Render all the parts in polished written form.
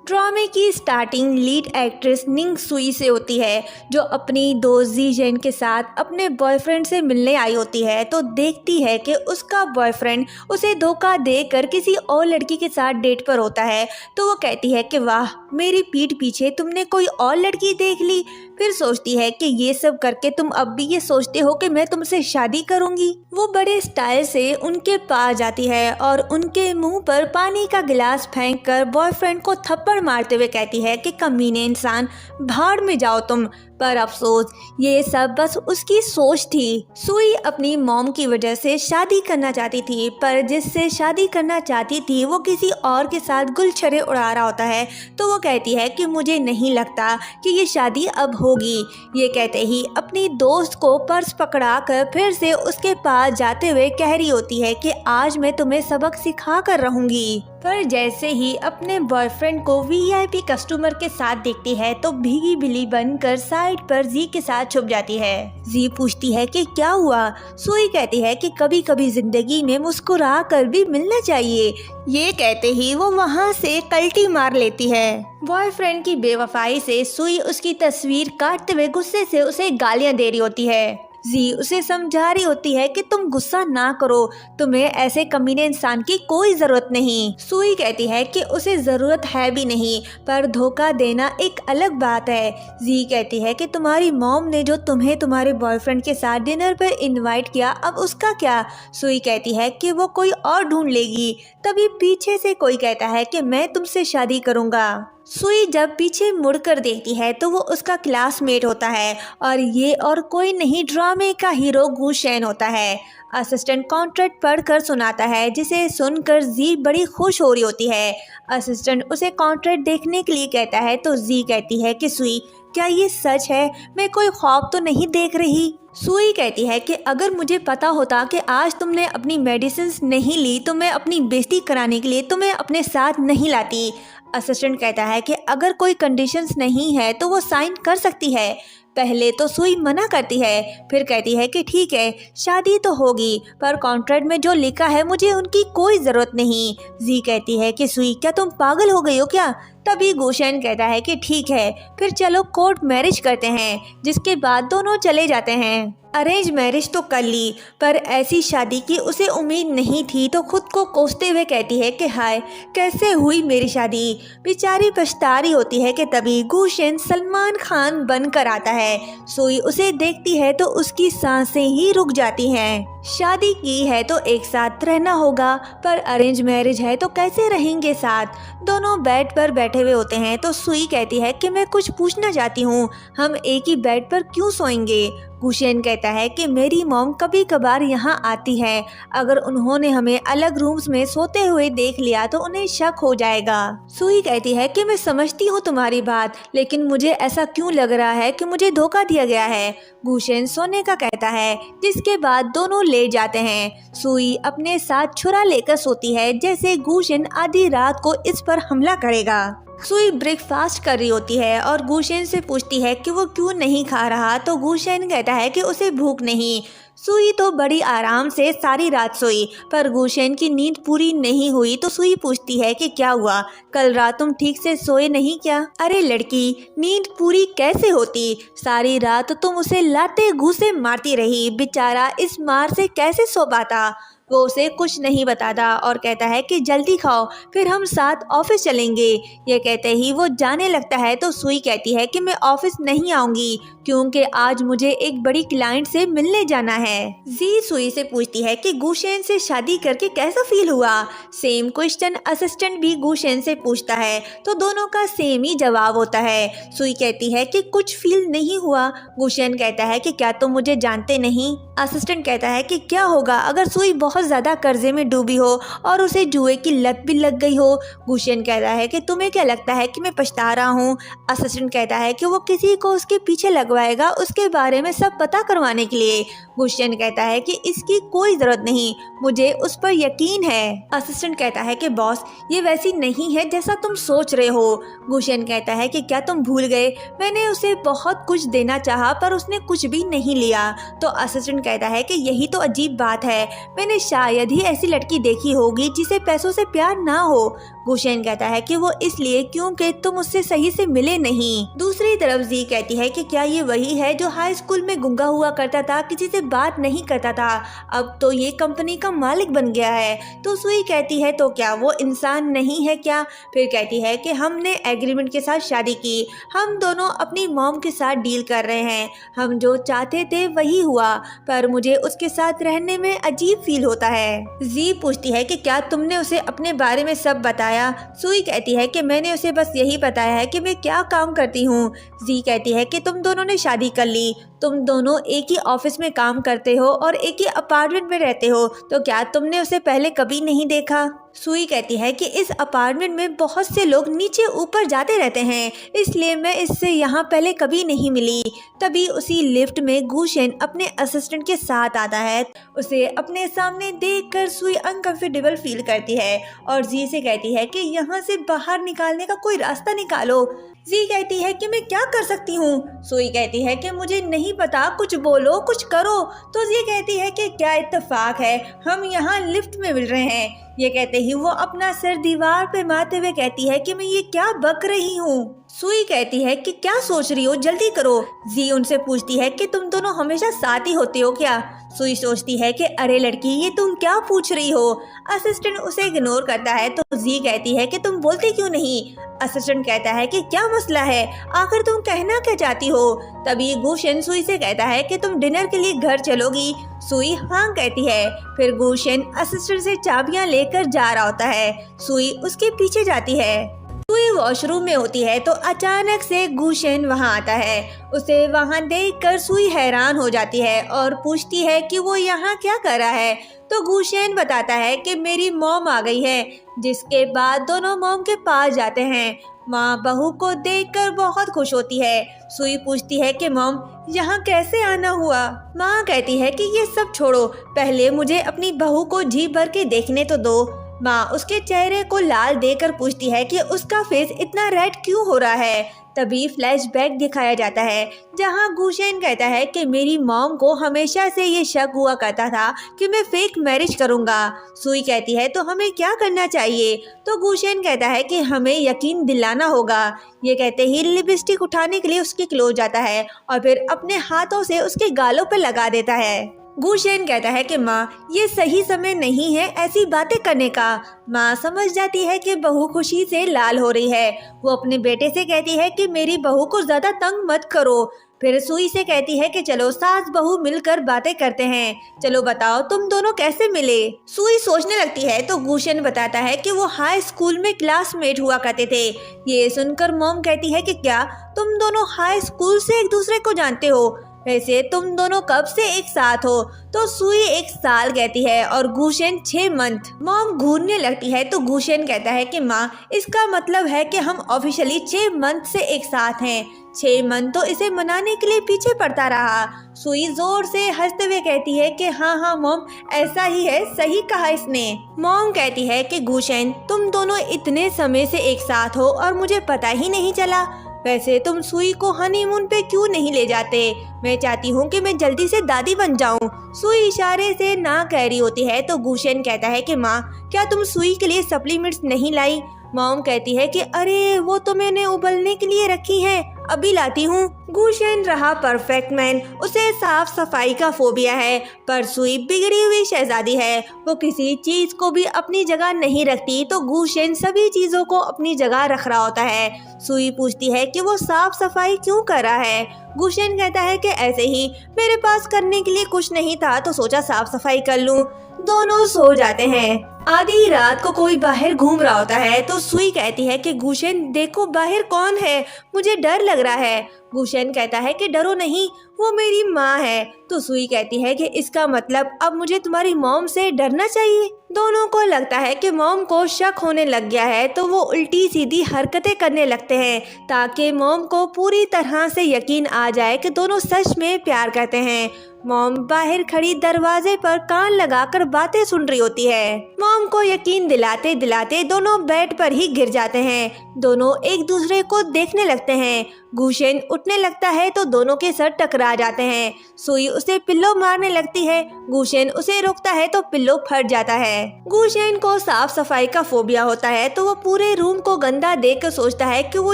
ड्रामे की starting lead actress निंग सुई से होती है, जो अपनी दोस्त जी जेन के साथ अपने बॉयफ्रेंड से मिलने आई होती है। तो देखती है कि उसका बॉयफ्रेंड उसे धोखा देकर किसी और लड़की के साथ डेट पर होता है। तो वो कहती है कि वाह, मेरी पीठ पीछे तुमने कोई और लड़की देख ली। फिर सोचती है कि ये सब करके तुम अब भी ये सोचते हो कि मैं तुमसे शादी करूंगी। वो बड़े स्टाइल से उनके पास जाती है और उनके मुंह पर पानी का गिलास फेंक कर बॉयफ्रेंड को थप्पड़ मारते हुए कहती है कि कमीने इंसान, भाड़ में जाओ तुम। पर अफसोस, ये सब बस उसकी सोच थी। सुई अपनी मॉम की वजह से शादी करना चाहती थी, पर जिससे शादी करना चाहती थी वो किसी और के साथ गुलछरे उड़ा रहा होता है। तो वो कहती है कि मुझे नहीं लगता कि ये शादी अब होगी। ये कहते ही अपनी दोस्त को पर्स पकड़ा कर फिर से उसके पास जाते हुए कह रही होती है कि आज मैं तुम्हें सबक सिखा कर रहूंगी। पर जैसे ही अपने बॉयफ्रेंड को वीआईपी कस्टमर के साथ देखती है तो भीगी बिल्ली बनकर साइड पर जी के साथ छुप जाती है। जी पूछती है कि क्या हुआ। सुई कहती है कि कभी कभी जिंदगी में मुस्कुरा कर भी मिलना चाहिए। ये कहते ही वो वहाँ से कल्टी मार लेती है। बॉयफ्रेंड की बेवफाई से सुई उसकी तस्वीर काटते हुए गुस्से से उसे गालियाँ दे रही होती है। जी उसे समझा रही होती है कि तुम गुस्सा ना करो, तुम्हें ऐसे कमीने इंसान की कोई जरूरत नहीं। सुई कहती है कि उसे जरूरत है भी नहीं, पर धोखा देना एक अलग बात है। जी कहती है कि तुम्हारी मॉम ने जो तुम्हें तुम्हारे बॉयफ्रेंड के साथ डिनर पर इनवाइट किया, अब उसका क्या। सुई कहती है कि वो कोई और ढूंढ लेगी। तभी पीछे से कोई कहता है कि मैं तुमसे शादी करूंगा। सुई जब पीछे मुड़कर देखती है तो वो उसका क्लासमेट होता है और ये और कोई नहीं, ड्रामे का हीरो गू शेन होता है। असिस्टेंट कॉन्ट्रैक्ट पढ़कर सुनाता है, जिसे सुनकर जी बड़ी खुश हो रही होती है। असिस्टेंट उसे कॉन्ट्रैक्ट देखने के लिए कहता है तो जी कहती है कि सुई, क्या ये सच है? मैं कोई ख्वाब तो नहीं देख रही। सुई कहती है कि अगर मुझे पता होता कि आज तुमने अपनी मेडिसिन नहीं ली तो मैं अपनी बेइज्जती कराने के लिए तुम्हें अपने साथ नहीं लाती। असिस्टेंट कहता है कि अगर कोई कंडीशंस नहीं है तो वो साइन कर सकती है। पहले तो सुई मना करती है, फिर कहती है कि ठीक है, शादी तो होगी, पर कॉन्ट्रैक्ट में जो लिखा है मुझे उनकी कोई ज़रूरत नहीं। जी कहती है कि सुई, क्या तुम पागल हो गई हो क्या? तभी गुशेन कहता है कि ठीक है, फिर चलो कोर्ट मैरिज करते हैं। जिसके बाद दोनों चले जाते हैं। अरेंज मैरिज तो कर ली, पर ऐसी शादी की उसे उम्मीद नहीं थी। तो खुद को कोसते हुए कहती है कि हाय, कैसे हुई मेरी शादी। बेचारी पछता रही होती है कि तभी गुशेन सलमान खान बनकर आता है। सुई उसे देखती है तो उसकी सांसें ही रुक जाती हैं। शादी की है तो एक साथ रहना होगा, पर अरेंज मैरिज है तो कैसे रहेंगे साथ। दोनों बेड पर बैठे हुए होते हैं तो सुई कहती है कि मैं कुछ पूछना चाहती हूँ, हम एक ही बेड पर क्यों सोएंगे। गुशेन कहता है कि मेरी मॉम कभी कभार यहाँ आती है, अगर उन्होंने हमें अलग रूम्स में सोते हुए देख लिया तो उन्हें शक हो जाएगा। सुई कहती है कि मैं समझती हूँ तुम्हारी बात, लेकिन मुझे ऐसा क्यों लग रहा है कि मुझे धोखा दिया गया है। गुशेन सोने का कहता है, जिसके बाद दोनों लेट जाते हैं। सुई अपने साथ छुरा लेकर सोती है, जैसे गुशेन आधी रात को इस पर हमला करेगा। सुई ब्रेकफास्ट कर रही होती है और गुशेन से पूछती है कि वो क्यों नहीं खा रहा। तो गुशेन कहता है कि उसे भूख नहीं। सुई तो बड़ी आराम से सारी रात सोई, पर गुशेन की नींद पूरी नहीं हुई। तो सुई पूछती है कि क्या हुआ, कल रात तुम ठीक से सोए नहीं क्या? अरे लड़की, नींद पूरी कैसे होती, सारी रात तुम उसे लाते घूसे मारती रही, बेचारा इस मार से कैसे सो पाता। वो उसे कुछ नहीं बताता और कहता है कि जल्दी खाओ, फिर हम साथ ऑफिस चलेंगे। ये कहते ही वो जाने लगता है तो सुई कहती है कि मैं ऑफिस नहीं आऊंगी, क्योंकि आज मुझे एक बड़ी क्लाइंट से मिलने जाना है। जी सुई से पूछती है कि गुशेन से शादी करके कैसा फील हुआ। सेम क्वेश्चन असिस्टेंट भी गुशेन से पूछता है, तो दोनों का सेम ही जवाब होता है। सुई कहती है कि कुछ फील नहीं हुआ। गुशेन कहता है कि क्या तुम मुझे जानते नहीं। असिस्टेंट कहता है कि क्या होगा अगर सुई बहुत ज्यादा कर्जे में डूबी हो और उसे जुए की लत भी लग गई हो। गुशेन कहता है कि तुम्हें क्या लगता है कि मैं पछता रहा हूँ। असिस्टेंट कहता है कि वो किसी को उसके पीछे लगवाएगा उसके बारे में सब पता करवाने के लिए। गुशेन कहता है कि इसकी कोई जरूरत नहीं, मुझे उस पर यकीन है। असिस्टेंट कहता है कि बॉस, ये वैसी नहीं है जैसा तुम सोच रहे हो। गुशेन कहता है कि क्या तुम भूल गए, मैंने उसे बहुत कुछ देना चाहा पर उसने कुछ भी नहीं लिया। तो असिस्टेंट कहता है कि यही तो अजीब बात है, मैंने शायद ही ऐसी लड़की देखी होगी जिसे पैसों से प्यार ना हो। गुशेन कहता है कि वो इसलिए क्योंकि तुम उससे सही से मिले नहीं। दूसरी तरफ जी कहती है कि क्या ये वही है जो हाई स्कूल में गुंगा हुआ करता था, किसी से बात नहीं करता था, अब तो ये कंपनी का मालिक बन गया है। तो सुई कहती है तो क्या वो इंसान नहीं है क्या? फिर कहती है कि हमने एग्रीमेंट के साथ शादी की, हम दोनों अपनी मॉम के साथ डील कर रहे हैं, हम जो चाहते थे वही हुआ, पर मुझे उसके साथ रहने में अजीब फील होता है। जी पूछती है कि क्या तुमने उसे अपने बारे में सब बताया? सुई कहती है कि मैंने उसे बस यही बताया है कि मैं क्या काम करती हूँ। जी कहती है कि तुम दोनों ने शादी कर ली, तुम दोनों एक ही ऑफिस में काम करते हो और एक ही अपार्टमेंट में रहते हो, तो क्या तुमने उसे पहले कभी नहीं देखा? सुई कहती है कि इस अपार्टमेंट में बहुत से लोग नीचे ऊपर जाते रहते हैं, इसलिए मैं इससे यहाँ पहले कभी नहीं मिली। तभी उसी लिफ्ट में गुशेन अपने असिस्टेंट के साथ आता है। उसे अपने सामने देखकर सुई अनकंफर्टेबल फील करती है और जी से कहती है कि यहाँ से बाहर निकालने का कोई रास्ता निकालो। जी कहती है कि मैं क्या कर सकती हूँ? सुई कहती है कि मुझे नहीं पता, कुछ बोलो, कुछ करो। तो जी कहती है कि क्या इत्तेफाक है, हम यहाँ लिफ्ट में मिल रहे हैं। ये कहते ही वो अपना सिर दीवार पे मारते हुए कहती है कि मैं ये क्या बक रही हूँ। सुई कहती है कि क्या सोच रही हो, जल्दी करो। जी उनसे पूछती है कि तुम दोनों हमेशा साथ ही होते हो क्या? सुई सोचती है कि अरे लड़की, ये तुम क्या पूछ रही हो। असिस्टेंट उसे इग्नोर करता है तो जी कहती है कि तुम बोलती क्यों नहीं? असिस्टेंट कहता है कि क्या मसला है, आखिर तुम कहना क्या चाहती हो? तभी गुशेन सुई से कहता है कि तुम डिनर के लिए घर चलोगी? सुई हाँ कहती है। फिर गुशेन असिस्टेंट से चाबियां लेकर जा रहा होता है, सुई उसके पीछे जाती है। सुई वॉशरूम में होती है तो अचानक से गुशेन वहां आता है। उसे वहां देखकर सुई हैरान हो जाती है और पूछती है कि वो यहाँ क्या कर रहा है। तो गुशेन बताता है कि मेरी मॉम आ गई है, जिसके बाद दोनों मॉम के पास जाते हैं। माँ बहू को देखकर बहुत खुश होती है। सुई पूछती है कि मॉम यहाँ कैसे आना हुआ? माँ कहती है कि ये सब छोड़ो, पहले मुझे अपनी बहू को जी भर के देखने तो दो। माँ उसके चेहरे को लाल देकर पूछती है कि उसका फेस इतना रेड क्यों हो रहा है। तभी फ्लैशबैक दिखाया जाता है जहां गुशेन कहता है कि मेरी मॉम को हमेशा से ये शक हुआ करता था कि मैं फेक मैरिज करूंगा। सुई कहती है तो हमें क्या करना चाहिए? तो गुशेन कहता है कि हमें यकीन दिलाना होगा। ये कहते ही लिपस्टिक उठाने के लिए उसके क्लोज जाता है और फिर अपने हाथों से उसके गालों पर लगा देता है। गुशेन कहता है कि माँ ये सही समय नहीं है ऐसी बातें करने का। माँ समझ जाती है कि बहू खुशी से लाल हो रही है। वो अपने बेटे से कहती है कि मेरी बहू को ज्यादा तंग मत करो। फिर सुई से कहती है कि चलो सास बहू मिलकर बातें करते हैं, चलो बताओ तुम दोनों कैसे मिले। सुई सोचने लगती है तो गुशेन बताता है कि वो हाई स्कूल में क्लासमेट हुआ करते थे। ये सुनकर मॉम कहती है कि क्या तुम दोनों हाई स्कूल से एक दूसरे को जानते हो? वैसे तुम दोनों कब से एक साथ हो? तो सुई 1 साल कहती है और गुशेन 6 मंथ। मॉम घूरने लगती है तो गुशेन कहता है कि माँ इसका मतलब है कि हम ऑफिशियली 6 मंथ से एक साथ हैं। 6 मंथ तो इसे मनाने के लिए पीछे पड़ता रहा। सुई जोर से हंसते हुए कहती है कि हाँ हाँ मॉम ऐसा ही है, सही कहा इसने। मॉम कहती है कि गुशेन तुम दोनों इतने समय से एक साथ हो और मुझे पता ही नहीं चला। वैसे तुम सुई को हनीमून पे क्यों नहीं ले जाते? मैं चाहती हूँ कि मैं जल्दी से दादी बन जाऊँ। सुई इशारे से ना कह रही होती है तो गुशेन कहता है कि माँ क्या तुम सुई के लिए सप्लीमेंट्स नहीं लाई? मॉम कहती है कि अरे वो तो मैंने उबलने के लिए रखी है, अभी लाती हूँ। गुशेन रहा परफेक्ट मैन, उसे साफ सफाई का फोबिया है, पर सुई बिगड़ी हुई शहजादी है। वो किसी चीज को भी अपनी जगह नहीं रखती तो गुशेन सभी चीजों को अपनी जगह रख रहा होता है। सुई पूछती है कि वो साफ सफाई क्यों कर रहा है। गुशेन कहता है कि ऐसे ही, मेरे पास करने के लिए कुछ नहीं था तो सोचा साफ सफाई कर लूं। दोनों सो जाते हैं। आधी रात को कोई बाहर घूम रहा होता है तो सुई कहती है कि गुशेन देखो बाहर कौन है, मुझे डर लग रहा है। गुशेन कहता है कि डरो नहीं, वो मेरी माँ है। तो सुई कहती है कि इसका मतलब अब मुझे तुम्हारी मॉम से डरना चाहिए। दोनों को लगता है कि मॉम को शक होने लग गया है तो वो उल्टी सीधी हरकतें करने लगते हैं ताकि मॉम को पूरी तरह से यकीन आ जाए कि दोनों सच में प्यार करते हैं। मॉम बाहर खड़ी दरवाजे पर कान लगाकर बातें सुन रही होती है। मॉम को यकीन दिलाते दिलाते दोनों बेड पर ही गिर जाते हैं। दोनों एक दूसरे को देखने लगते हैं। गुशेन उठने लगता है तो दोनों के सर टकरा जाते हैं। सुई उसे पिल्लो मारने लगती है। गुशेन उसे रोकता है तो पिल्लो फट जाता है। गुशेन को साफ सफाई का फोबिया होता है तो वो पूरे रूम को गंदा देख कर सोचता है कि वो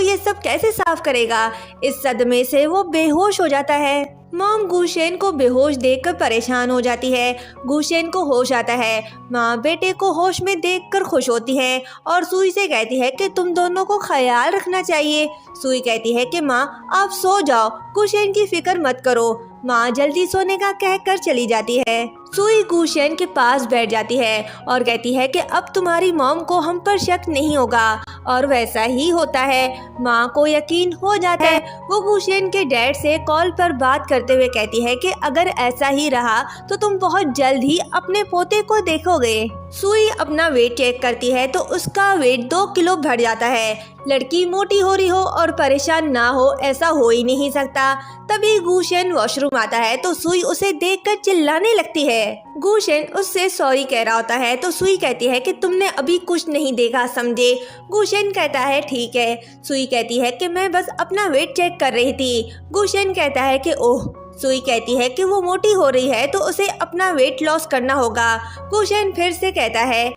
ये सब कैसे साफ करेगा। इस सदमे से वो बेहोश हो जाता है। मॉम गुशेन को बेहोश देखकर परेशान हो जाती है। गुशेन को होश आता है। माँ बेटे को होश में देखकर खुश होती है और सुई से कहती है कि तुम दोनों को ख्याल रखना चाहिए। सुई कहती है कि माँ आप सो जाओ, गुशेन की फिक्र मत करो। माँ जल्दी सोने का कहकर चली जाती है। सुई गुशेन के पास बैठ जाती है और कहती है कि अब तुम्हारी मॉम को हम पर शक नहीं होगा। और वैसा ही होता है। माँ को यकीन हो जाता है। वो गुशेन के डैड से कॉल पर बात करते हुए कहती है कि अगर ऐसा ही रहा तो तुम बहुत जल्द ही अपने पोते को देखोगे। सुई अपना वेट चेक करती है तो उसका वेट 2 किलो बढ़ जाता है। लड़की मोटी हो रही हो और परेशान ना हो ऐसा हो ही नहीं सकता। तभी गुशेन वॉशरूम आता है तो सुई उसे देखकर चिल्लाने लगती है। गुशेन उससे सॉरी कह रहा होता है तो सुई कहती है कि तुमने अभी कुछ नहीं देखा समझे। गुशेन कहता है ठीक है। सुई कहती है कि मैं बस अपना वेट चेक कर रही थी। गुशेन कहता है कि ओह। सुई कहती है कि वो मोटी हो रही है तो उसे अपना वेट लॉस करना होगा। गुशेन फिर से कहता है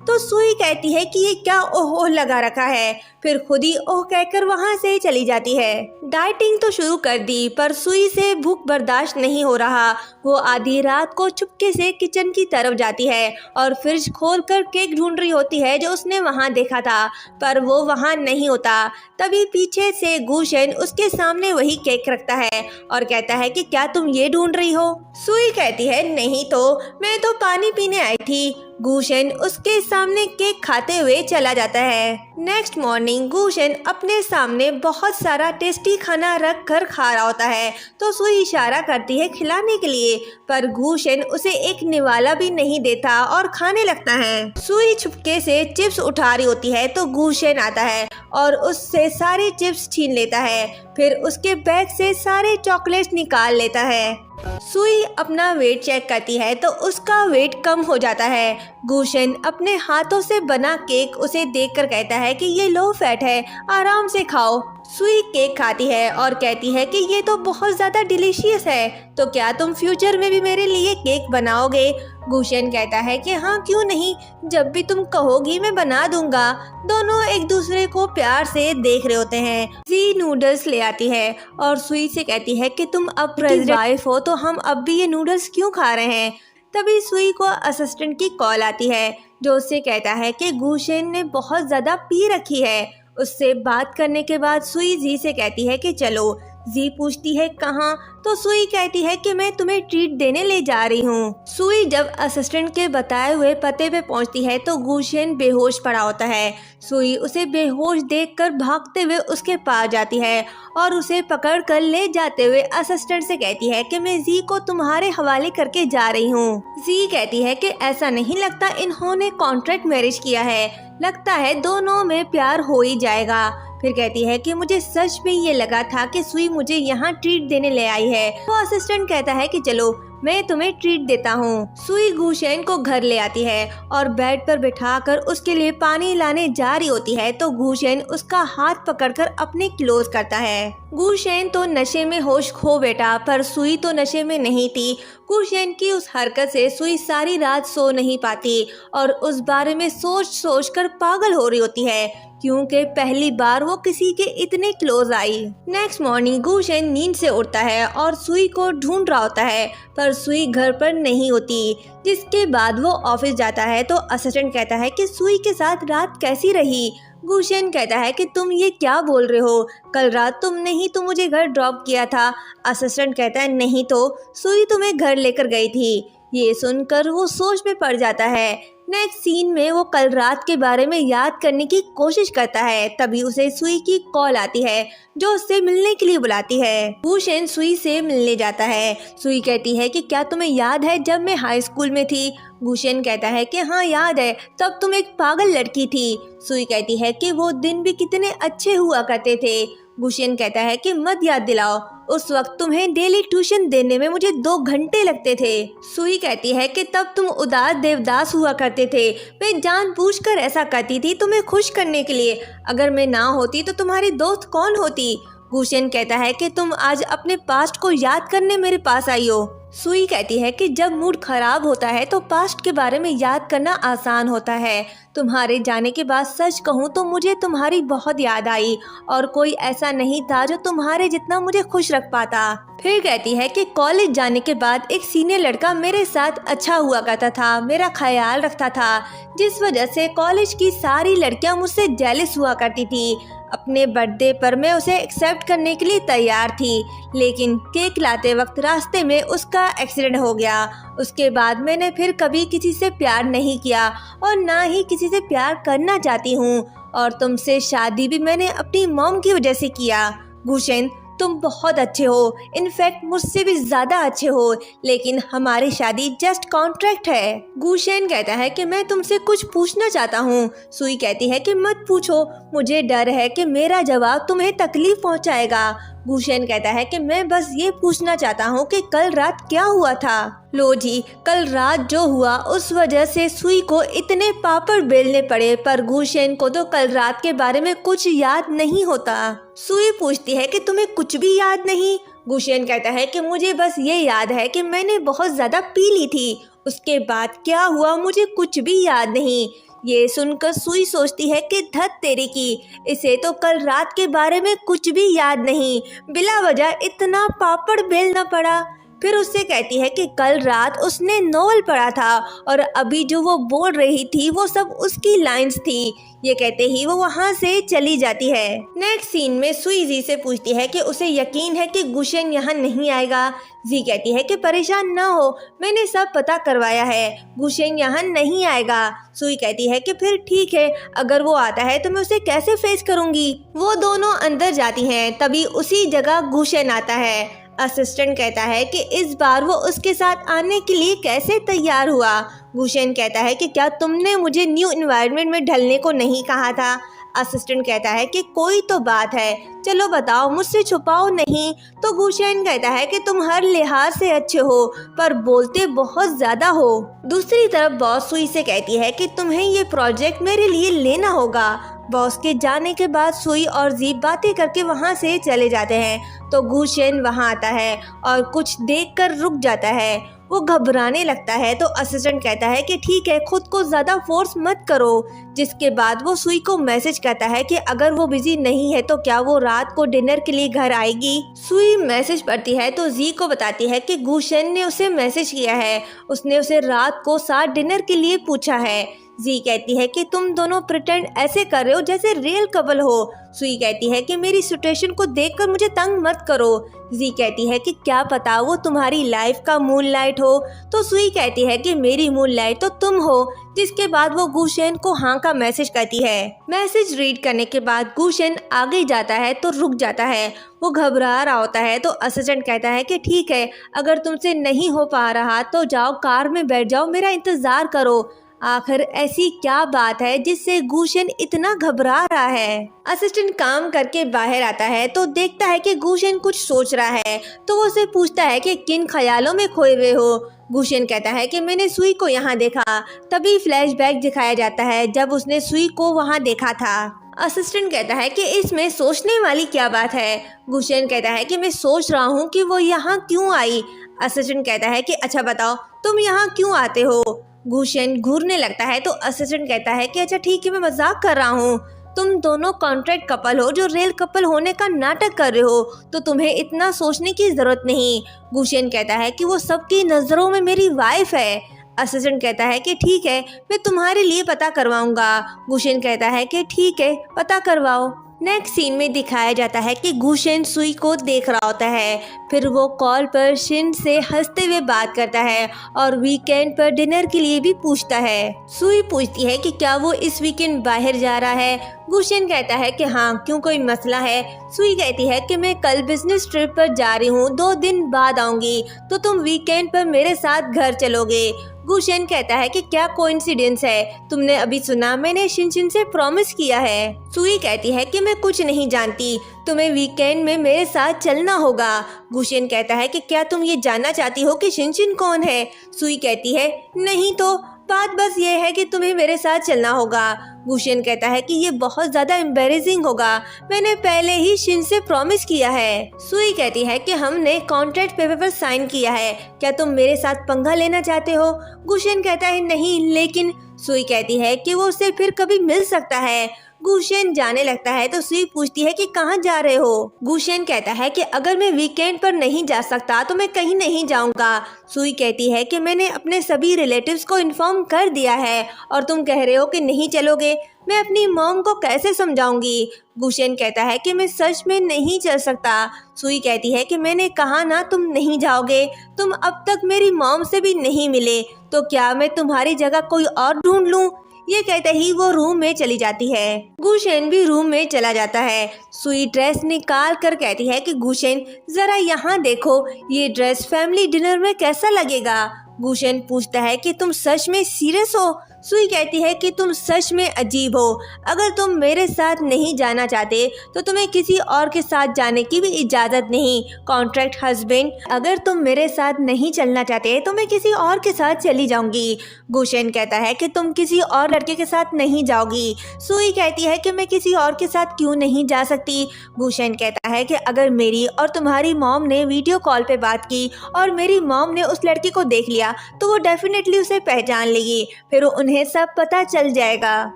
तो सुई कहती है कि ये क्या ओह ओह लगा रखा है। फिर खुद ही ओह कहकर वहाँ से चली जाती है। डाइटिंग तो शुरू कर दी पर सुई से भूख बर्दाश्त नहीं हो रहा। वो आधी रात को चुपके से किचन की तरफ जाती है और फ्रिज खोलकर केक ढूंढ रही होती है जो उसने वहाँ देखा था, पर वो वहाँ नहीं होता। तभी पीछे से गुशेन उसके सामने वही केक रखता है और कहता है कि क्या तुम ये ढूंढ रही हो। सुई कहती है नहीं तो, मैं तो पानी पीने आई थी। गुशेन उसके सामने केक खाते हुए चला जाता है। नेक्स्ट मॉर्निंग गुशेन अपने सामने बहुत सारा टेस्टी खाना रख कर खा रहा होता है तो सुई इशारा करती है खिलाने के लिए, पर गुशेन उसे एक निवाला भी नहीं देता और खाने लगता है। सुई छुपके से चिप्स उठा रही होती है तो गुशेन आता है और उससे सारे चिप्स छीन लेता है। फिर उसके बैग से सारे चॉकलेट्स निकाल लेता है। सुई अपना वेट चेक करती है तो उसका वेट कम हो जाता है। गुशेन अपने हाथों से बना केक उसे देखकर कहता है कि ये लो फैट है, आराम से खाओ। सुई केक खाती है और कहती है कि ये तो बहुत ज़्यादा डिलीशियस है, तो क्या तुम फ्यूचर में भी मेरे लिए केक बनाओगे। गुशेन कहता है कि हाँ क्यों नहीं, जब भी तुम कहोगी मैं बना दूंगा। दोनों एक दूसरे को प्यार से देख रहे होते हैं। जी नूडल्स ले आती है और सुई से कहती है कि तुम अब प्रेसिडेंट वाइफ हो तो हम अब भी ये नूडल्स क्यों खा रहे हैं। तभी सुई को असिस्टेंट की कॉल आती है जो उससे कहता है कि गुशेन ने बहुत ज़्यादा पी रखी है। उससे बात करने के बाद सुई जी से कहती है कि चलो। जी पूछती है कहाँ, तो सुई कहती है कि मैं तुम्हें ट्रीट देने ले जा रही हूँ। सुई जब असिस्टेंट के बताए हुए पते पे पहुँचती है तो गुशेन बेहोश पड़ा होता है। सुई उसे बेहोश देखकर भागते हुए उसके पास जाती है और उसे पकड़कर ले जाते हुए असिस्टेंट से कहती है कि मैं जी को तुम्हारे हवाले करके जा रही हूँ। जी कहती है कि ऐसा नहीं लगता, इन्होंने कॉन्ट्रैक्ट मैरिज किया है, लगता है दोनों में प्यार हो ही जाएगा। फिर कहती है कि मुझे सच में ये लगा था कि सुई मुझे यहाँ ट्रीट देने ले आई है। तो असिस्टेंट कहता है कि चलो मैं तुम्हें ट्रीट देता हूँ। सुई गुशेन को घर ले आती है और बेड पर बिठाकर उसके लिए पानी लाने जा रही होती है तो गुशेन उसका हाथ पकड़कर अपने क्लोज करता है। गुशेन तो नशे में होश खो बैठा, पर सुई तो नशे में नहीं थी। गुशेन की उस हरकत से सुई सारी रात सो नहीं पाती और उस बारे में सोच सोच कर पागल हो रही होती है, क्योंकि पहली बार वो किसी के इतने क्लोज आई। नेक्स्ट मॉर्निंग गुशेन नींद से उठता है और सुई को ढूंढ रहा होता है, पर सुई घर पर नहीं होती। जिसके बाद वो ऑफिस जाता है तो असिस्टेंट कहता है कि सुई के साथ रात कैसी रही। गुशेन कहता है कि तुम ये क्या बोल रहे हो, कल रात तुमने ही तो मुझे घर ड्रॉप किया था। असिस्टेंट कहता है नहीं तो, सुई तुम्हें घर लेकर गई थी। ये सुनकर वो सोच में पड़ जाता है। नेक्स्ट सीन में वो कल रात के बारे में याद करने की कोशिश करता है, तभी उसे सुई की कॉल आती है जो उससे मिलने के लिए बुलाती है। गुशेन सुई से मिलने जाता है। सुई कहती है कि क्या तुम्हें याद है जब मैं हाई स्कूल में थी। गुशेन कहता है कि हाँ याद है, तब तुम एक पागल लड़की थी। सुई कहती है कि वो दिन भी कितने अच्छे हुआ करते थे। गुशन कहता है कि मत याद दिलाओ, उस वक्त तुम्हें डेली ट्यूशन देने में मुझे 2 घंटे लगते थे। सुई कहती है कि तब तुम उदास देवदास हुआ करते थे, मैं जानबूझकर ऐसा करती थी तुम्हें खुश करने के लिए, अगर मैं ना होती तो तुम्हारी दोस्त कौन होती। गुशन कहता है कि तुम आज अपने पास्ट को याद करने मेरे पास आई हो। सुई कहती है कि जब मूड खराब होता है तो पास्ट के बारे में याद करना आसान होता है। तुम्हारे जाने के बाद सच कहूँ तो मुझे तुम्हारी बहुत याद आई और कोई ऐसा नहीं था जो तुम्हारे जितना मुझे खुश रख पाता। फिर कहती है कि कॉलेज जाने के बाद एक सीनियर लड़का मेरे साथ अच्छा हुआ करता था, मेरा ख्याल रखता था, जिस वजह से कॉलेज की सारी लड़कियां मुझसे जेलस हुआ करती थी। अपने बर्थडे पर मैं उसे एक्सेप्ट करने के लिए तैयार थी, लेकिन केक लाते वक्त रास्ते में उसका एक्सीडेंट हो गया। उसके बाद मैंने फिर कभी किसी से प्यार नहीं किया और ना ही किसी से प्यार करना चाहती हूँ, और तुमसे शादी भी मैंने अपनी मॉम की वजह से किया। गुशन, तुम बहुत अच्छे हो, इनफैक्ट मुझसे भी ज्यादा अच्छे हो, लेकिन हमारी शादी जस्ट कॉन्ट्रैक्ट है। गुशन कहता है कि मैं तुमसे कुछ पूछना चाहता हूँ। सुई कहती है कि मत पूछो, मुझे डर है कि मेरा जवाब तुम्हें तकलीफ पहुँचाएगा। गुशन कहता है कि मैं बस ये पूछना चाहता हूँ कि कल रात क्या हुआ था। लो जी, कल रात जो हुआ उस वजह से सुई को इतने पापड़ बेलने पड़े, पर गुशन को तो कल रात के बारे में कुछ याद नहीं होता। सुई पूछती है कि तुम्हें कुछ भी याद नहीं। गुशन कहता है कि मुझे बस ये याद है कि मैंने बहुत ज्यादा पी ली थी, उसके बाद क्या हुआ मुझे कुछ भी याद नहीं। ये सुनकर सुई सोचती है कि धत तेरी की, इसे तो कल रात के बारे में कुछ भी याद नहीं, बिला वजह इतना पापड़ बेलना पड़ा। फिर उससे कहती है कि कल रात उसने नोवेल पढ़ा था और अभी जो वो बोल रही थी वो सब उसकी लाइंस थी। ये कहते ही वो वहाँ से चली जाती है। नेक्स्ट सीन में सुई जी से पूछती है कि उसे यकीन है कि गुशन यहाँ नहीं आएगा। जी कहती है कि परेशान ना हो, मैंने सब पता करवाया है, गुशन यहाँ नहीं आएगा। सुई कहती है कि फिर ठीक है, अगर वो आता है तो मैं उसे कैसे फेस करूँगी। वो दोनों अंदर जाती हैं, तभी उसी जगह गुशन आता है। असिस्टेंट कहता है कि इस बार वो उसके साथ आने के लिए कैसे तैयार हुआ। गुशन कहता है कि क्या तुमने मुझे न्यू एनवायरनमेंट में ढलने को नहीं कहा था। असिस्टेंट कहता है कि कोई तो बात है, चलो बताओ, मुझसे छुपाओ नहीं। तो गुशन कहता है कि तुम हर लिहाज से अच्छे हो, पर बोलते बहुत ज्यादा हो। दूसरी तरफ बॉस सुई से कहती है कि तुम्हें ये प्रोजेक्ट मेरे लिए लेना होगा। बॉस के जाने के बाद सुई और जीप बातें करके वहाँ से चले जाते हैं, तो गुशन वहाँ आता है और कुछ देखकर रुक जाता है। वो घबराने लगता है, तो असिस्टेंट कहता है कि ठीक है, खुद को ज्यादा फोर्स मत करो। जिसके बाद वो सुई को मैसेज करता है कि अगर वो बिजी नहीं है तो क्या वो रात को डिनर के लिए घर आएगी। सुई मैसेज पढ़ती है तो जी को बताती है कि गुशन ने उसे मैसेज किया है, उसने उसे रात को साथ डिनर के लिए पूछा है। जी कहती है कि तुम दोनों प्रिटेंड ऐसे कर रहे हो जैसे रियल कपल हो। सुई कहती है कि मेरी सिचुएशन को देखकर मुझे तंग मत करो। जी कहती है कि क्या पता वो तुम्हारी लाइफ का मूनलाइट हो। तो सुई कहती है कि मेरी मूनलाइट तो तुम हो। जिसके बाद वो गुशन को हाँ का मैसेज करती है। मैसेज रीड करने के बाद गुशन आगे जाता है तो रुक जाता है, वो घबरा रहा होता है। तो असिस्टेंट कहता है कि ठीक है, अगर तुमसे नहीं हो पा रहा तो जाओ कार में बैठ जाओ, मेरा इंतजार करो। आखिर ऐसी क्या बात है जिससे गुशन इतना घबरा रहा है। असिस्टेंट काम करके बाहर आता है तो देखता है कि गुशन कुछ सोच रहा है, तो वो उसे पूछता है कि किन ख्यालों में खोए हुए हो। गुशन कहता है कि मैंने सुई को यहाँ देखा। तभी फ्लैशबैक दिखाया जाता है जब उसने सुई को वहाँ देखा था। असिस्टेंट कहता है कि इसमें सोचने वाली क्या बात है। गुशन कहता है कि मैं सोच रहा हूँ कि वो यहाँ क्यों आई। असिस्टेंट कहता है कि अच्छा बताओ, तुम यहाँ क्यों आते हो। गुशन घूरने लगता है तो असिस्टेंट कहता है कि अच्छा ठीक है, मैं मजाक कर रहा हूँ, तुम दोनों कॉन्ट्रैक्ट कपल हो जो रियल कपल होने का नाटक कर रहे हो, तो तुम्हें इतना सोचने की जरूरत नहीं। गुशन कहता है कि वो सबकी नज़रों में मेरी वाइफ है। असिस्टेंट कहता है कि ठीक है, मैं तुम्हारे लिए पता करवाऊंगा। गुशन कहता है कि ठीक है, पता करवाओ। नेक्स्ट सीन में दिखाया जाता है कि गुशन सुई को देख रहा होता है, फिर वो कॉल पर शिन से हंसते हुए बात करता है और वीकेंड पर डिनर के लिए भी पूछता है। सुई पूछती है कि क्या वो इस वीकेंड बाहर जा रहा है। गुशन कहता है कि हाँ, क्यों, कोई मसला है। सुई कहती है कि मैं कल बिजनेस ट्रिप पर जा रही हूँ, 2 दिन बाद आऊंगी, तो तुम वीकेंड पर मेरे साथ घर चलोगे। गुशेन कहता है कि क्या कोइंसिडेंस है, तुमने अभी सुना मैंने शिनशिन से प्रॉमिस किया है। सुई कहती है कि मैं कुछ नहीं जानती, तुम्हें वीकेंड में मेरे साथ चलना होगा। गुशेन कहता है कि क्या तुम ये जानना चाहती हो कि शिनशिन कौन है। सुई कहती है नहीं तो बात बस ये है कि तुम्हें मेरे साथ चलना होगा। गुशेन कहता है कि ये बहुत ज्यादा एम्बेरेसिंग होगा, मैंने पहले ही शिन से प्रॉमिस किया है। सुई कहती है कि हमने कॉन्ट्रैक्ट पेपर पर साइन किया है, क्या तुम मेरे साथ पंगा लेना चाहते हो। गुशेन कहता है नहीं, लेकिन सुई कहती है कि वो उससे फिर कभी मिल सकता है। गुशेन जाने लगता है तो सुई पूछती है कि कहाँ जा रहे हो। गुशेन कहता है कि अगर मैं वीकेंड पर नहीं जा सकता तो मैं कहीं नहीं जाऊंगा। सुई कहती है कि मैंने अपने सभी रिलेटिव्स को इन्फॉर्म कर दिया है और तुम कह रहे हो कि नहीं चलोगे, मैं अपनी मॉम को कैसे समझाऊंगी। गुशेन कहता है कि मैं सच में नहीं चल सकता। सुई कहती है कि मैंने कहा ना तुम नहीं जाओगे, तुम अब तक मेरी मॉम से भी नहीं मिले, तो क्या मैं तुम्हारी जगह कोई और ढूंढ लूं। ये कहते ही वो रूम में चली जाती है। गुशेन भी रूम में चला जाता है। सुई ड्रेस निकाल कर कहती है कि गुशेन जरा यहाँ देखो, ये ड्रेस फैमिली डिनर में कैसा लगेगा। गुशेन पूछता है कि तुम सच में सीरियस हो। सुई कहती है कि तुम सच में अजीब हो, अगर तुम मेरे साथ नहीं जाना चाहते तो तुम्हें किसी और के साथ जाने की भी इजाज़त नहीं। कॉन्ट्रैक्ट हस्बैंड, अगर तुम मेरे साथ नहीं चलना चाहते तो मैं किसी और के साथ चली जाऊंगी। गुशेन कहता है कि तुम किसी और लड़के के साथ नहीं जाओगी। सुई कहती है कि मैं किसी और के साथ क्यों नहीं जा सकती। गुशेन कहता है कि अगर मेरी और तुम्हारी मॉम ने वीडियो कॉल पे बात की और मेरी मॉम ने उस लड़के को देख लिया तो वो डेफिनेटली उसे पहचान लेगी, फिर उन्हें सब पता चल जाएगा।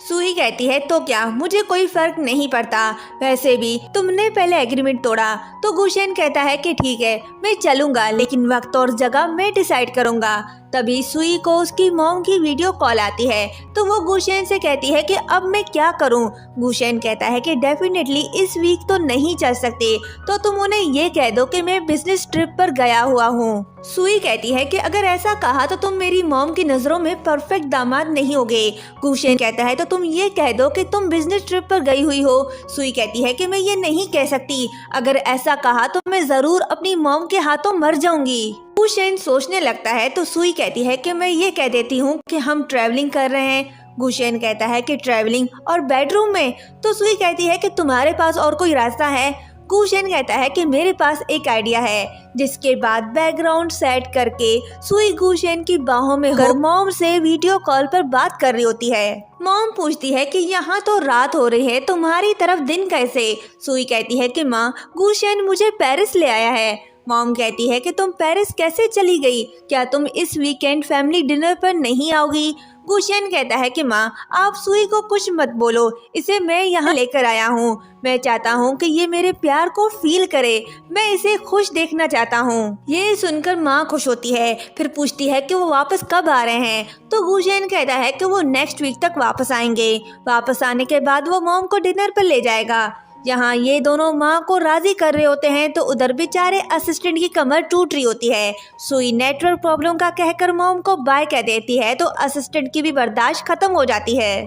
सुई कहती है तो क्या, मुझे कोई फर्क नहीं पड़ता, वैसे भी तुमने पहले एग्रीमेंट तोड़ा। तो गुशेन कहता है कि ठीक है मैं चलूंगा, लेकिन वक्त और जगह मैं डिसाइड करूंगा। तभी सुई को उसकी मॉम की वीडियो कॉल आती है तो वो गुशेन से कहती है कि अब मैं क्या करूं। गुशेन कहता है कि डेफिनेटली इस वीक तो नहीं चल सकते, तो तुम उन्हें ये कह दो कि मैं बिजनेस ट्रिप पर गया हुआ हूँ। सुई कहती है कि अगर ऐसा कहा तो तुम मेरी मॉम की नजरों में परफेक्ट दामाद नहीं होगे। गुशेन कहता है तो तुम ये कह दो कि तुम बिजनेस ट्रिप पर गई हुई हो। सुई कहती है कि मैं ये नहीं कह सकती, अगर ऐसा कहा तो मैं जरूर अपनी मॉम के हाथों मर जाऊंगी। गुशेन सोचने लगता है तो सुई कहती है कि मैं ये कह देती हूँ कि हम ट्रैवलिंग कर रहे हैं। गुशेन कहता है कि ट्रैवलिंग और बेडरूम में। तो सुई कहती है कि तुम्हारे पास और कोई रास्ता है। गुशेन कहता है कि मेरे पास एक आइडिया है। जिसके बाद बैकग्राउंड सेट करके सुई गुशेन की बाहों में होकर मॉम से वीडियो कॉल पर बात कर रही होती है। मॉम पूछती है कि यहाँ तो रात हो रही है, तुम्हारी तरफ दिन कैसे। सुई कहती है कि माँ, गुशेन मुझे पेरिस ले आया है। मॉम कहती है कि तुम पेरिस कैसे चली गई, क्या तुम इस वीकेंड फैमिली डिनर पर नहीं आओगी। गुशेन कहता है कि माँ, आप सुई को कुछ मत बोलो, इसे मैं यहाँ लेकर आया हूँ। मैं चाहता हूँ कि ये मेरे प्यार को फील करे, मैं इसे खुश देखना चाहता हूँ। ये सुनकर माँ खुश होती है, फिर पूछती है कि वो वापस कब आ रहे हैं। तो गुशेन कहता है कि वो नेक्स्ट वीक तक वापस आएंगे। वापस आने के बाद वो मॉम को डिनर पर ले जाएगा। यहाँ ये दोनों माँ को राजी कर रहे होते हैं तो उधर बेचारे असिस्टेंट की कमर टूट रही होती है। सुई नेटवर्क प्रॉब्लम का कहकर मॉम को बाय कह देती है तो असिस्टेंट की भी बर्दाश्त खत्म हो जाती है।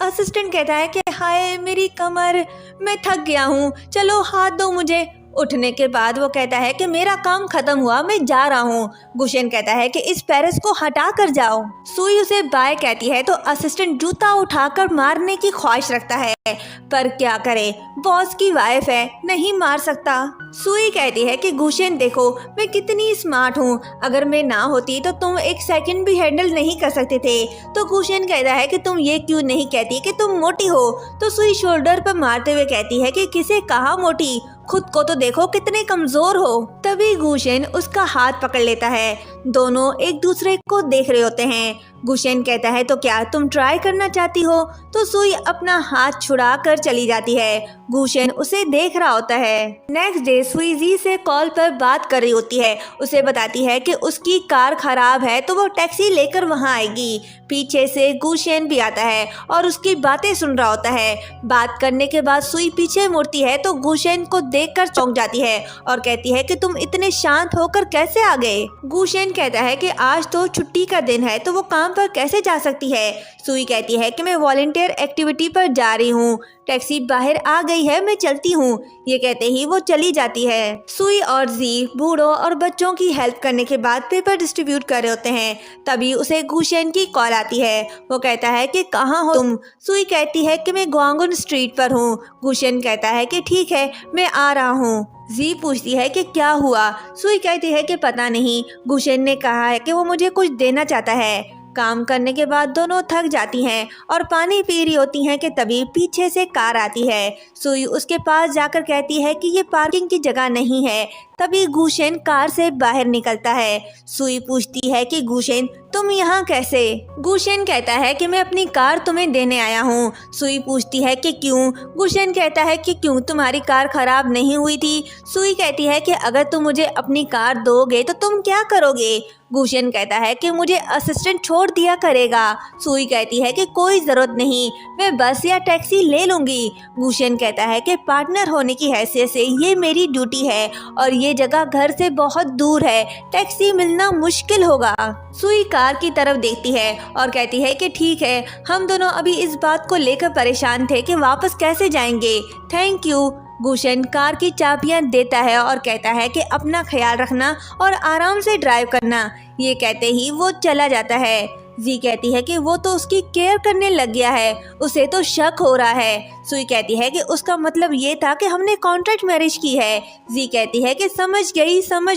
असिस्टेंट कहता है कि हाय मेरी कमर, मैं थक गया हूँ, चलो हाथ दो मुझे। उठने के बाद वो कहता है कि मेरा काम खत्म हुआ, मैं जा रहा हूँ। गुशेन कहता है कि इस पेरिस को हटा कर जाओ। सुई उसे बाय कहती है तो असिस्टेंट जूता उठाकर मारने की ख्वाहिश रखता है, पर क्या करे, बॉस की वाइफ है, नहीं मार सकता। सुई कहती है कि गुशेन देखो मैं कितनी स्मार्ट हूँ, अगर मैं ना होती तो तुम एक सेकंड भी हैंडल नहीं कर सकते थे। तो गुशेन कहता है कि तुम ये क्यों नहीं कहती कि तुम मोटी हो। तो सुई शोल्डर पर मारते हुए कहती है कि किसे कहा मोटी, खुद को तो देखो कितने कमजोर हो। तभी गुशेन उसका हाथ पकड़ लेता है, दोनों एक दूसरे को देख रहे होते हैं। गुशेन कहता है तो क्या तुम ट्राई करना चाहती हो। तो सुई अपना हाथ छुड़ा कर चली जाती है। गुशेन उसे देख रहा होता है। नेक्स्ट डे सुई जी से कॉल पर बात कर रही होती है, उसे बताती है कि उसकी कार खराब है तो वो टैक्सी लेकर वहाँ आएगी। पीछे से गुशेन भी आता है और उसकी बातें सुन रहा होता है। बात करने के बाद सुई पीछे मुड़ती है तो गुशेन को देखकर चौंक जाती है और कहती है कि तुम इतने शांत होकर कैसे आ गए। गुशेन कहता है कि आज तो छुट्टी का दिन है तो वो काम काम पर कैसे जा सकती है। सुई कहती है कि मैं वॉलंटियर एक्टिविटी पर जा रही हूँ, टैक्सी बाहर आ गई है, मैं चलती हूँ। ये कहते ही वो चली जाती है। सुई और जी बूढ़ों और बच्चों की हेल्प करने के बाद पेपर डिस्ट्रीब्यूट कर रहे होते हैं। तभी उसे गुशेन की कॉल आती है। वो कहता है कि कहाँ हो तुम। सुई कहती है कि मैं ग्वांगुन स्ट्रीट पर हूँ। गुशेन कहता है कि ठीक है, मैं आ रहा हूँ। जी पूछती है कि क्या हुआ। सुई कहती है कि पता नहीं, गुशेन ने कहा है कि वो मुझे कुछ देना चाहता है। काम करने के बाद दोनों थक जाती हैं और पानी पी रही होती हैं कि तभी पीछे से कार आती है। सुई उसके पास जाकर कहती है कि ये पार्किंग की जगह नहीं है। तभी गुशेन कार से बाहर निकलता है। सुई पूछती है कि गुशेन तुम यहाँ कैसे। गुशेन कहता है कि मैं अपनी कार तुम्हें देने आया हूँ। सुई पूछती है कि क्यों। गुशेन कहता है कि क्यों, तुम्हारी कार खराब नहीं हुई थी। सुई कहती है कि अगर तुम मुझे अपनी कार दोगे तो तुम क्या करोगे। गुशेन कहता है कि मुझे असिस्टेंट छोड़ दिया करेगा। सुई कहती है कि कोई ज़रूरत नहीं, मैं बस या टैक्सी ले लूँगी। गुशेन कहता है कि पार्टनर होने की हैसियत से ये मेरी ड्यूटी है और ये जगह घर से बहुत दूर है, टैक्सी मिलना मुश्किल होगा। सुई कार की तरफ देखती है और कहती है कि ठीक है, हम दोनों अभी इस बात को लेकर परेशान थे कि वापस कैसे जाएंगे। Thank you. गुशेन कार की चाबियां देता है और कहता है कि अपना ख्याल रखना और आराम से ड्राइव करना। ये कहते ही वो चला जाता है। जी कहती है कि वो तो उसकी केयर करने लग गया है, उसे तो शक हो रहा है। सुई कहती है कि उसका मतलब ये था कि हमने कॉन्ट्रैक्ट मैरिज की है। जी कहती है कि समझ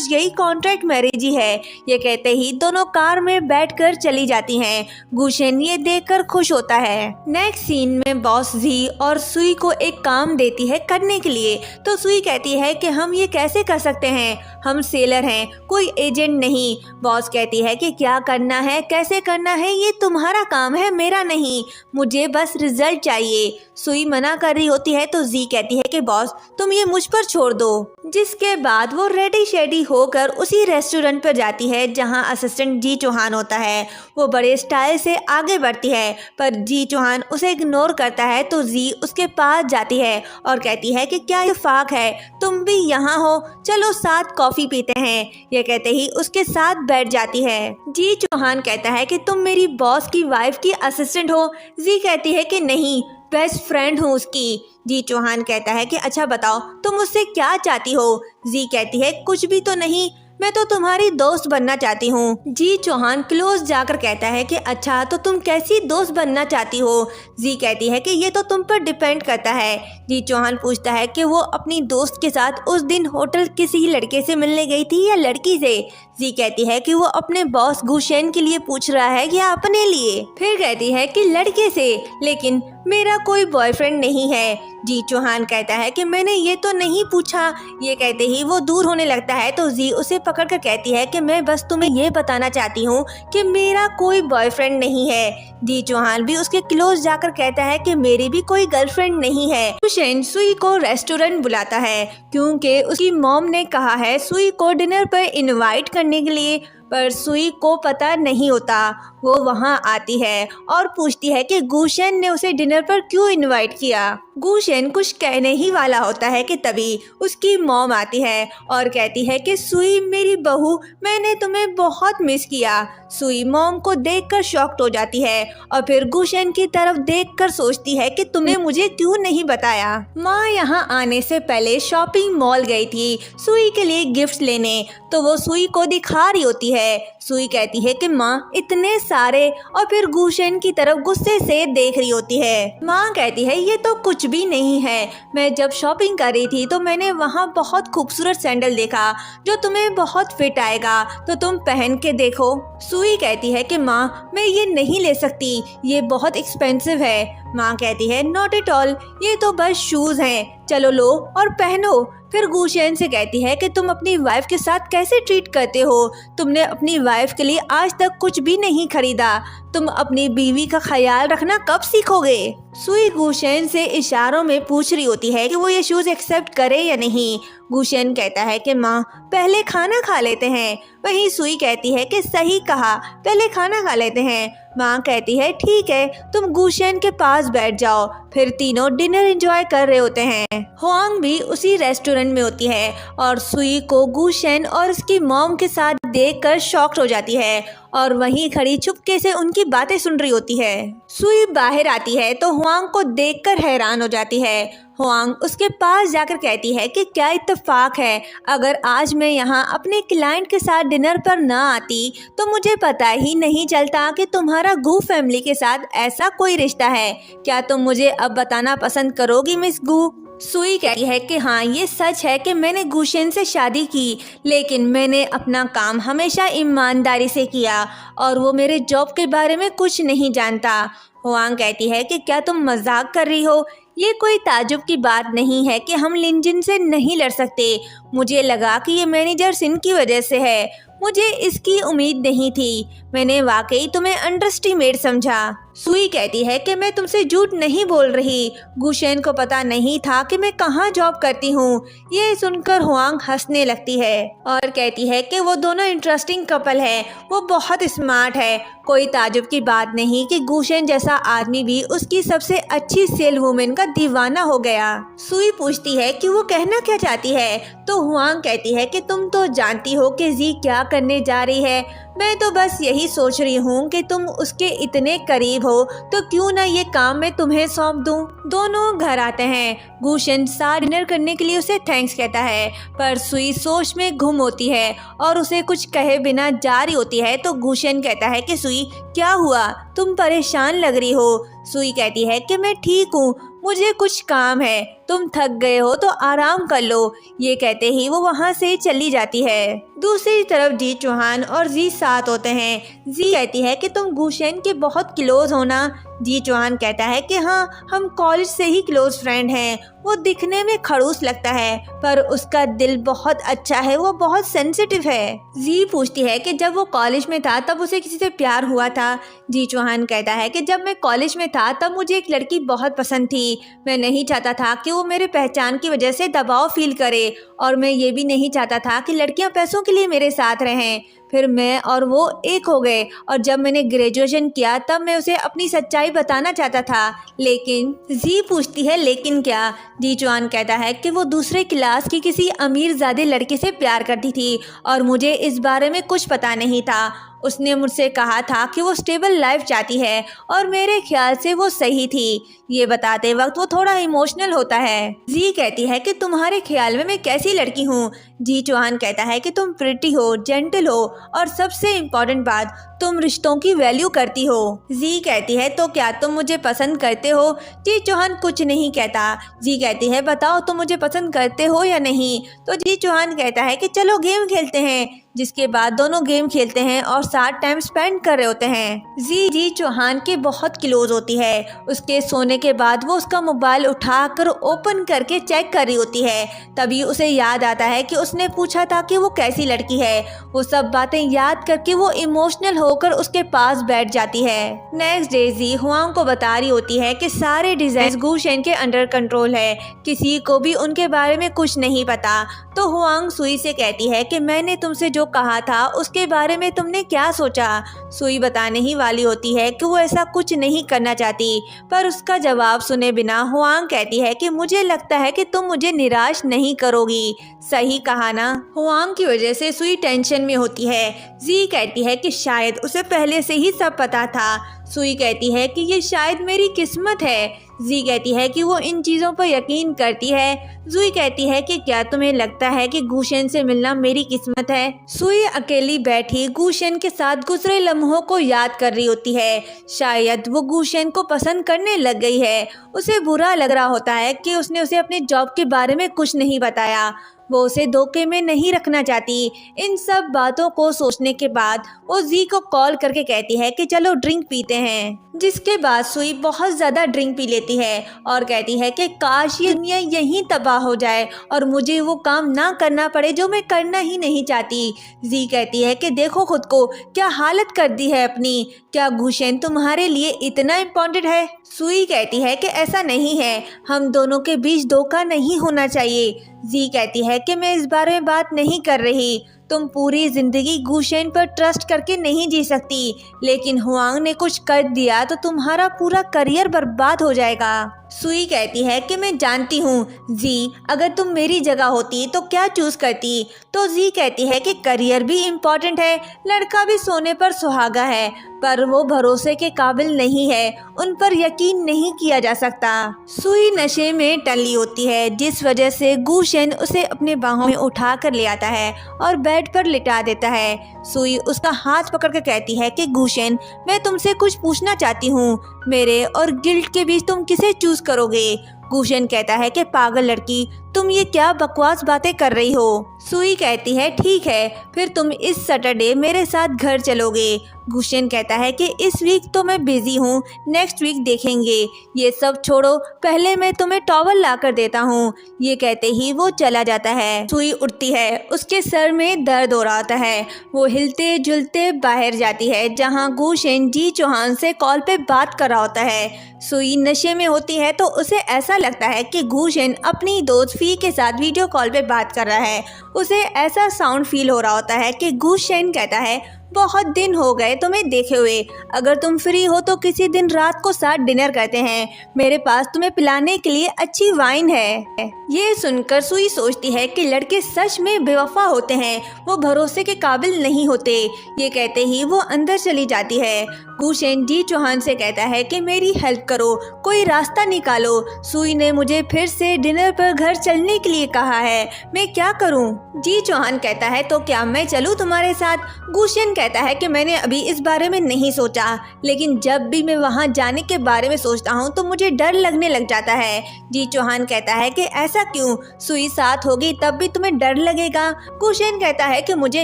गई, कॉन्ट्रैक्ट मैरिज ही है। ये कहते ही दोनों कार में बैठकर चली जाती हैं। गुशेन ये देखकर खुश होता है। नेक्स्ट सीन में बॉस जी और सुई को एक काम देती है करने के लिए। तो सुई कहती है कि हम ये कैसे कर सकते हैं, हम सेलर हैं, कोई एजेंट नहीं। बॉस कहती है कि क्या करना है, कैसे करना है, ये तुम्हारा काम है, मेरा नहीं, मुझे बस रिजल्ट चाहिए। सुई मना कर रही होती है तो जी कहती है कि बॉस तुम ये मुझ पर छोड़ दो। जिसके बाद वो रेडी शेडी होकर उसी रेस्टोरेंट पर जाती है जहां असिस्टेंट जी चौहान होता है। वो बड़े स्टाइल से आगे बढ़ती है पर जी चौहान उसे इग्नोर करता है। तो जी उसके पास जाती है और कहती है कि क्या इत्तेफाक है, तुम भी यहाँ हो, चलो साथ कॉफी पीते हैं। ये कहते ही उसके साथ बैठ जाती है। जी चौहान कहता है कि तुम मेरी बॉस की वाइफ की असिस्टेंट हो। जी कहती है कि नहीं, बेस्ट फ्रेंड हूँ उसकी। जी चौहान कहता है कि अच्छा बताओ तुम मुझसे क्या चाहती हो। जी कहती है कुछ भी तो नहीं, मैं तो तुम्हारी दोस्त बनना चाहती हूँ। जी चौहान क्लोज जाकर कहता है कि अच्छा तो तुम कैसी दोस्त बनना चाहती हो। जी कहती है कि ये तो तुम पर डिपेंड करता है। जी चौहान पूछता है कि वो अपनी दोस्त के साथ उस दिन होटल किसी लड़के से मिलने गई थी या लड़की से। जी कहती है कि वो अपने बॉस गुशेन के लिए पूछ रहा है या अपने लिए। फिर कहती है कि लड़के से, लेकिन मेरा कोई बॉयफ्रेंड नहीं है। जी चौहान कहता है कि मैंने ये तो नहीं पूछा। ये कहते ही वो दूर होने लगता है तो जी उसे पकड़कर कहती है कि मैं बस तुम्हें ये बताना चाहती हूँ कि मेरा कोई बॉयफ्रेंड नहीं है। जी चौहान भी उसके क्लोज जाकर कहता है कि मेरी भी कोई गर्लफ्रेंड नहीं है। गुशेन सुई को रेस्टोरेंट बुलाता है क्योंकि उसकी मॉम ने कहा है सुई को डिनर पर इनवाइट करने के लिए, पर सुई को पता नहीं होता। वो वहां आती है और पूछती है कि गुशेन ने उसे डिनर पर क्यों इनवाइट किया। गुशेन कुछ कहने ही वाला होता है कि तभी उसकी मॉम आती है और कहती है कि सुई मेरी बहू, मैंने तुम्हें बहुत मिस किया। सुई मॉम को देखकर शॉक्ड हो जाती है और फिर गुशेन की तरफ देखकर सोचती है कि तुमने मुझे क्यों नहीं बताया। माँ यहाँ आने से पहले शॉपिंग मॉल गई थी सुई के लिए गिफ्ट लेने, तो वो सुई को दिखा रही होती है। सुई कहती है कि माँ इतने सारे, और फिर गुशेन की तरफ गुस्से से देख रही होती है। माँ कहती है ये तो कुछ भी नहीं है, मैं जब शॉपिंग कर रही थी तो मैंने वहाँ बहुत खूबसूरत सैंडल देखा जो तुम्हें बहुत फिट आएगा, तो तुम पहन के देखो। सुई कहती है कि माँ मैं ये नहीं ले सकती, ये बहुत एक्सपेंसिव है। माँ कहती है नॉट एट ऑल, ये तो बस शूज हैं, चलो लो और पहनो। फिर गुशेन से कहती है कि तुम अपनी वाइफ के साथ कैसे ट्रीट करते हो, तुमने अपनी वाइफ के लिए आज तक कुछ भी नहीं खरीदा, तुम अपनी बीवी का ख्याल रखना कब सीखोगे। सुई गुशेन से इशारों में पूछ रही होती है कि वो ये शूज एक्सेप्ट करे या नहीं। गुशेन कहता है कि माँ पहले खाना खा लेते हैं। वहीं सुई कहती है कि सही कहा, पहले खाना खा लेते हैं। माँ कहती है ठीक है, तुम गुशेन के पास बैठ जाओ। फिर तीनों डिनर एंजॉय कर रहे होते हैं। हुआंग भी उसी रेस्टोरेंट में होती है और सुई को गुशेन और उसकी मॉम के साथ देखकर शॉक्ड हो जाती है और वहीं खड़ी चुपके से उनकी बातें सुन रही होती है। सुई बाहर आती है तो हुआंग को देखकर हैरान हो जाती है। हुआंग उसके पास जाकर कहती है कि क्या इत्तेफाक है, अगर आज मैं यहाँ अपने क्लाइंट के साथ डिनर पर ना आती तो मुझे पता ही नहीं चलता कि तुम्हारा गू फैमिली के साथ ऐसा कोई रिश्ता है। क्या तुम मुझे अब बताना पसंद करोगी मिस गू? सुई कहती है कि हाँ, ये सच है कि मैंने गुशेन से शादी की, लेकिन मैंने अपना काम हमेशा ईमानदारी से किया और वो मेरे जॉब के बारे में कुछ नहीं जानता। हुआंग कहती है कि क्या तुम मजाक कर रही हो? ये कोई ताजुब की बात नहीं है कि हम लिनजिन से नहीं लड़ सकते। मुझे लगा कि ये मैनेजर सिन की वजह से है। मुझे इसकी उम्मीद नहीं थी। मैंने वाकई तुम्हें अंडरएस्टिमेट समझा। सुई कहती है कि मैं तुमसे झूठ नहीं बोल रही। गुशेन को पता नहीं था कि मैं कहाँ जॉब करती हूँ। ये सुनकर हुआंग हंसने लगती है और कहती है कि वो दोनों इंटरेस्टिंग कपल है। वो बहुत स्मार्ट है। कोई ताजुब की बात नहीं कि गुशेन जैसा आदमी भी उसकी सबसे अच्छी सेल वुमेन का दीवाना हो गया। सुई पूछती है कि वो कहना क्या चाहती है, तो हुआंग कहती है कि तुम तो जानती हो कि जी क्या करने जा रही है। मैं तो बस यही सोच रही हूँ कि तुम उसके इतने करीब हो तो क्यों ना ये काम मैं तुम्हें सौंप दूँ। दोनों घर आते हैं। गुशेन साथ डिनर करने के लिए उसे थैंक्स कहता है, पर सुई सोच में गुम होती है और उसे कुछ कहे बिना जा रही होती है। तो गुशेन कहता है कि सुई क्या हुआ, तुम परेशान लग रही हो। सुई कहती है कि मैं ठीक हूँ, मुझे कुछ काम है, तुम थक गए हो तो आराम कर लो। ये कहते ही वो वहाँ से चली जाती है। दूसरी तरफ जी चौहान और जी साथ होते हैं। जी कहती है कि तुम गुशेन के बहुत क्लोज हो ना। जी चौहान कहता है कि हाँ, हम कॉलेज से ही क्लोज फ्रेंड हैं। वो दिखने में खड़ूस लगता है पर उसका दिल बहुत अच्छा है, वो बहुत सेंसिटिव है। जी पूछती है कि जब वो कॉलेज में था तब उसे किसी से प्यार हुआ था। जी चौहान कहता है कि जब मैं कॉलेज में था तब मुझे एक लड़की बहुत पसंद थी। मैं नहीं चाहता था कि वो मेरे पहचान की वजह से दबाव फील करे और मैं ये भी नहीं चाहता था कि लड़कियां पैसों के लिए मेरे साथ रहें। फिर मैं और वो एक हो गए और जब मैंने ग्रेजुएशन किया तब मैं उसे अपनी सच्चाई बताना चाहता था। लेकिन जी पूछती है लेकिन क्या? जी चौहान कहता है कि वो दूसरे क्लास की किसी अमीरजादे लड़के से प्यार करती थी और मुझे इस बारे में कुछ पता नहीं था। उसने मुझसे कहा था कि वो स्टेबल लाइफ चाहती है और मेरे ख्याल से वो सही थी। ये बताते वक्त वो थोड़ा इमोशनल होता है। जी कहती है कि तुम्हारे ख्याल में मैं कैसी लड़की हूँ? जी चौहान कहता है कि तुम प्रिटी हो, जेंटल हो और सबसे इम्पोर्टेंट बात, तुम रिश्तों की वैल्यू करती हो। जी कहती है तो क्या तुम मुझे पसंद करते हो? जी चौहान कुछ नहीं कहता। जी कहती है बताओ तुम मुझे पसंद करते हो या नहीं? तो जी चौहान कहता है कि चलो गेम खेलते हैं। जिसके बाद दोनों गेम खेलते हैं और साथ टाइम स्पेंड कर रहे होते हैं। जी चौहान के बहुत क्लोज होती है। उसके सोने के बाद वो उसका मोबाइल उठाकर ओपन करके चेक कर रही होती है। तभी उसे याद आता है कि उसने पूछा था कि वो कैसी लड़की है। वो सब बातें याद करके वो इमोशनल होकर उसके पास बैठ जाती है। नेक्स्ट डे जी हुआंग को बता रही होती है कि सारे डिजाइन गुशेन के अंडर कंट्रोल है, किसी को भी उनके बारे में कुछ नहीं पता। तो हुआंग सुई से कहती है कि मैंने तुमसे जो कहा था उसके बारे में तुमने क्या सोचा? सुई बताने ही वाली होती है कि वो ऐसा कुछ नहीं करना चाहती, पर उसका जवाब सुने बिना हुआंग कहती है कि मुझे लगता है कि तुम मुझे निराश नहीं करोगी। सही कहा ना? हुआंग की वजह से सुई टेंशन में होती है। जी कहती है कि शायद उसे पहले से ही सब पता था। सुई कहती है कि ये शायद मेरी किस्मत है। जी कहती है कि वो इन चीज़ों पर यकीन करती है। सुई कहती है कि क्या तुम्हें लगता है कि गुशेन से मिलना मेरी किस्मत है? सुई अकेली बैठी गुशेन के साथ गुजरे लम्हों को याद कर रही होती है। शायद वो गुशेन को पसंद करने लग गई है। उसे बुरा लग रहा होता है कि उसने उसे अपने जॉब के बारे में कुछ नहीं बताया। वो उसे धोखे में नहीं रखना चाहती। इन सब बातों को सोचने के बाद वो जी को कॉल करके कहती है कि चलो ड्रिंक पीते हैं। जिसके बाद सुई बहुत ज़्यादा ड्रिंक पी लेती है और कहती है कि काश ये दुनिया यहीं तबाह हो जाए और मुझे वो काम ना करना पड़े जो मैं करना ही नहीं चाहती। जी कहती है कि देखो खुद को, क्या हालत कर दी है अपनी। क्या गुशेन तुम्हारे लिए इतना इम्पोर्टेंट है? सुई कहती है कि ऐसा नहीं है, हम दोनों के बीच धोखा नहीं होना चाहिए। जी कहती है कि मैं इस बारे में बात नहीं कर रही। तुम पूरी जिंदगी गुशेन पर ट्रस्ट करके नहीं जी सकती, लेकिन हुआंग ने कुछ कर दिया तो तुम्हारा पूरा करियर बर्बाद हो जाएगा। सुई कहती है कि मैं जानती हूँ जी, अगर तुम मेरी जगह होती तो क्या चूज करती। तो जी कहती है कि करियर भी इम्पोर्टेंट है, लड़का भी सोने पर सुहागा है, पर वो भरोसे के काबिल नहीं है, उन पर यकीन नहीं किया जा सकता। सुई नशे में टली होती है, जिस वजह से गुशेन उसे अपने बाहों में उठा कर ले आता है और बेड पर लिटा देता है। सुई उसका हाथ पकड़ कर कहती है कि गुशेन, मैं तुमसे कुछ पूछना चाहती हूँ, मेरे और गिल्ट के बीच तुम किसे चूज करोगे। गुशेन कहता है कि पागल लड़की, तुम ये क्या बकवास बातें कर रही हो। सुई कहती है ठीक है, फिर तुम इस सैटरडे मेरे साथ घर चलोगे। गुशेन कहता है कि इस वीक तो मैं बिजी हूँ, नेक्स्ट वीक देखेंगे। ये सब छोड़ो, पहले मैं तुम्हें टॉवल ला कर देता हूँ। ये कहते ही वो चला जाता है। सुई उठती है, उसके सर में दर्द हो रहा होता है। वो हिलते जुलते बाहर जाती है, जहाँ गुशेन जी चौहान से कॉल पे बात कर रहा होता है। सुई नशे में होती है तो उसे ऐसा लगता है कि गुशेन अपनी दोस्त फी के साथ वीडियो कॉल पे बात कर रहा है। उसे ऐसा साउंड फील हो रहा होता है कि गुशेन कहता है बहुत दिन हो गए तुम्हें देखे हुए, अगर तुम फ्री हो तो किसी दिन रात को साथ डिनर करते हैं, मेरे पास तुम्हें पिलाने के लिए अच्छी वाइन है। ये सुनकर सुई सोचती है कि लड़के सच में बेवफा होते हैं, वो भरोसे के काबिल नहीं होते। ये कहते ही वो अंदर चली जाती है। गुशेन जी चौहान से कहता है कि मेरी हेल्प करो, कोई रास्ता निकालो। सुई ने मुझे फिर से डिनर पर घर चलने के लिए कहा है, मैं क्या करूं? जी चौहान कहता है तो क्या मैं चलूं तुम्हारे साथ? गुशेन कहता है कि मैंने अभी इस बारे में नहीं सोचा, लेकिन जब भी मैं वहां जाने के बारे में सोचता हूं तो मुझे डर लगने लग जाता है। जी चौहान कहता है कि ऐसा क्यों? सुई साथ होगी तब भी तुम्हें डर लगेगा? गुशेन कहता है कि मुझे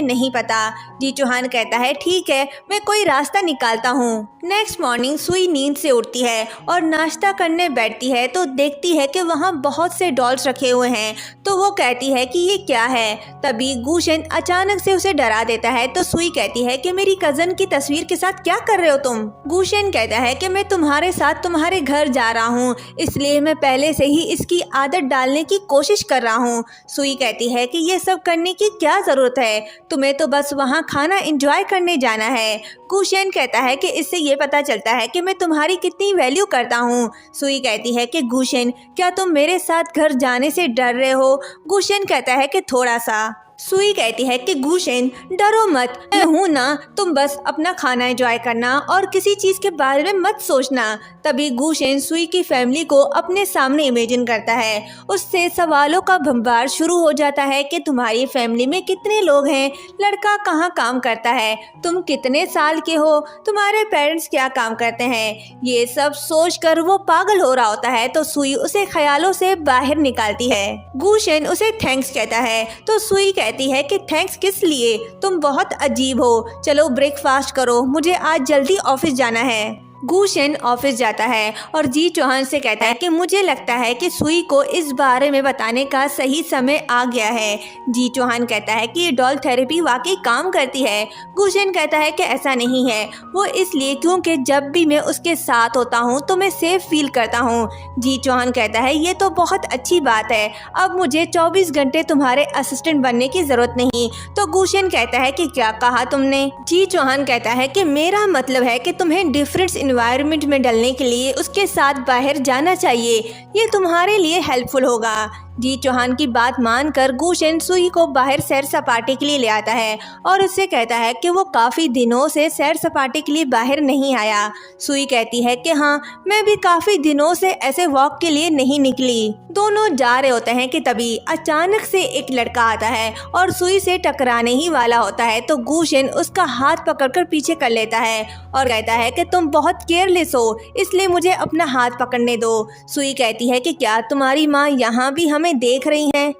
नहीं पता। जी चौहान कहता है ठीक है, मैं कोई रास्ता निकालता हूँ। नेक्स्ट मॉर्निंग सुई नींद से उठती है और नाश्ता करने बैठती है तो देखती है कि वहाँ बहुत से डॉल्स रखे हुए हैं। तो वो कहती है कि ये क्या है। तभी गुशेन अचानक से उसे डरा देता है तो सुई कहती है कि मेरी कजन की तस्वीर के साथ क्या कर रहे हो तुम? गुशेन कहता है कि मैं तुम्हारे साथ तुम्हारे घर जा रहा हूँ, इसलिए मैं पहले से ही इसकी आदत डालने की कोशिश कर रहा हूँ। सुई कहती है कि ये सब करने की क्या जरूरत है, तुम्हें तो बस वहाँ खाना एंजॉय करने जाना है। गुशेन कहता है कि इससे ये पता चलता है कि मैं तुम्हारी कितनी वैल्यू करता हूँ। सुई कहती है कि गुशेन, क्या तुम मेरे साथ घर जाने से डर रहे हो? गुशेन कहता है कि थोड़ा सा। सुई कहती है कि गुशेन डरो मत, मैं हूँ ना, तुम बस अपना खाना एंजॉय करना और किसी चीज़ के बारे में मत सोचना। तभी गुशेन सुई की फैमिली को अपने सामने इमेजिन करता है। उससे सवालों का बम्बार शुरू हो जाता है कि तुम्हारी फैमिली में कितने लोग हैं, लड़का कहाँ काम करता है, तुम कितने साल के हो, तुम्हारे पेरेंट्स क्या काम करते हैं। ये सब सोचकर वो पागल हो रहा होता है तो सुई उसे ख्यालों से बाहर निकालती है। गुशेन उसे थैंक्स कहता है तो सुई कहती है कि थैंक्स किस लिए, तुम बहुत अजीब हो, चलो ब्रेकफास्ट करो, मुझे आज जल्दी ऑफिस जाना है। गुशेन ऑफिस जाता है और जी चौहान से कहता है कि मुझे लगता है कि सुई को इस बारे में बताने का सही समय आ गया है। जी चौहान कहता है कि ये डॉल थेरेपी वाकई काम करती है। गुशेन कहता है कि ऐसा नहीं है, वो इसलिए क्योंकि जब भी मैं उसके साथ होता हूँ तो मैं सेफ फील करता हूँ। जी चौहान कहता है ये तो बहुत अच्छी बात है, अब मुझे 24 घंटे तुम्हारे असिस्टेंट बनने की जरूरत नहीं। तो गुशेन कहता है कि क्या कहा तुमने? जी चौहान कहता है कि मेरा मतलब है कि तुम्हें डिफरेंट एनवायरनमेंट में डलने के लिए उसके साथ बाहर जाना चाहिए, ये तुम्हारे लिए हेल्पफुल होगा। जी चौहान की बात मानकर गुशेन सुई को बाहर सैर सपाटे के लिए ले आता है और उससे कहता है कि वो काफ़ी दिनों से सैर सपाटे के लिए बाहर नहीं आया। सुई कहती है कि हाँ, मैं भी काफ़ी दिनों से ऐसे वॉक के लिए नहीं निकली। दोनों जा रहे होते हैं कि तभी अचानक से एक लड़का आता है और सुई से टकराने ही वाला होता है तो गुशेन उसका हाथ पकड़कर पीछे कर लेता है और कहता है कि तुम बहुत केयरलेस हो, इसलिए मुझे अपना हाथ पकड़ने दो। सुई कहती है कि क्या तुम्हारी माँ यहाँ भी हमें देख रही हैं?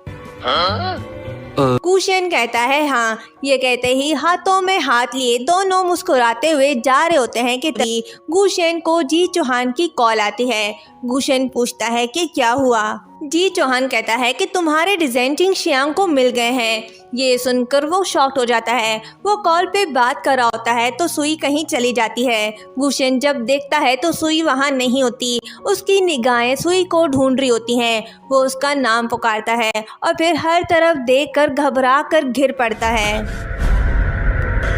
गुशेन कहता है हाँ। ये कहते ही हाथों में हाथ लिए दोनों मुस्कुराते हुए जा रहे होते हैं कि तभी गुशेन को जी चौहान की कॉल आती है। गुशन पूछता है कि क्या हुआ। जी चौहान कहता है कि तुम्हारे डिजाइन चिंग शियांग को मिल गए हैं। ये सुनकर वो शॉक्ड हो जाता है। वो कॉल पे बात कर रहा होता है तो सुई कहीं चली जाती है। गुशन जब देखता है तो सुई वहाँ नहीं होती। उसकी निगाहें सुई को ढूंढ रही होती हैं। वो उसका नाम पुकारता है और फिर हर तरफ देखकर घबरा कर गिर पड़ता है।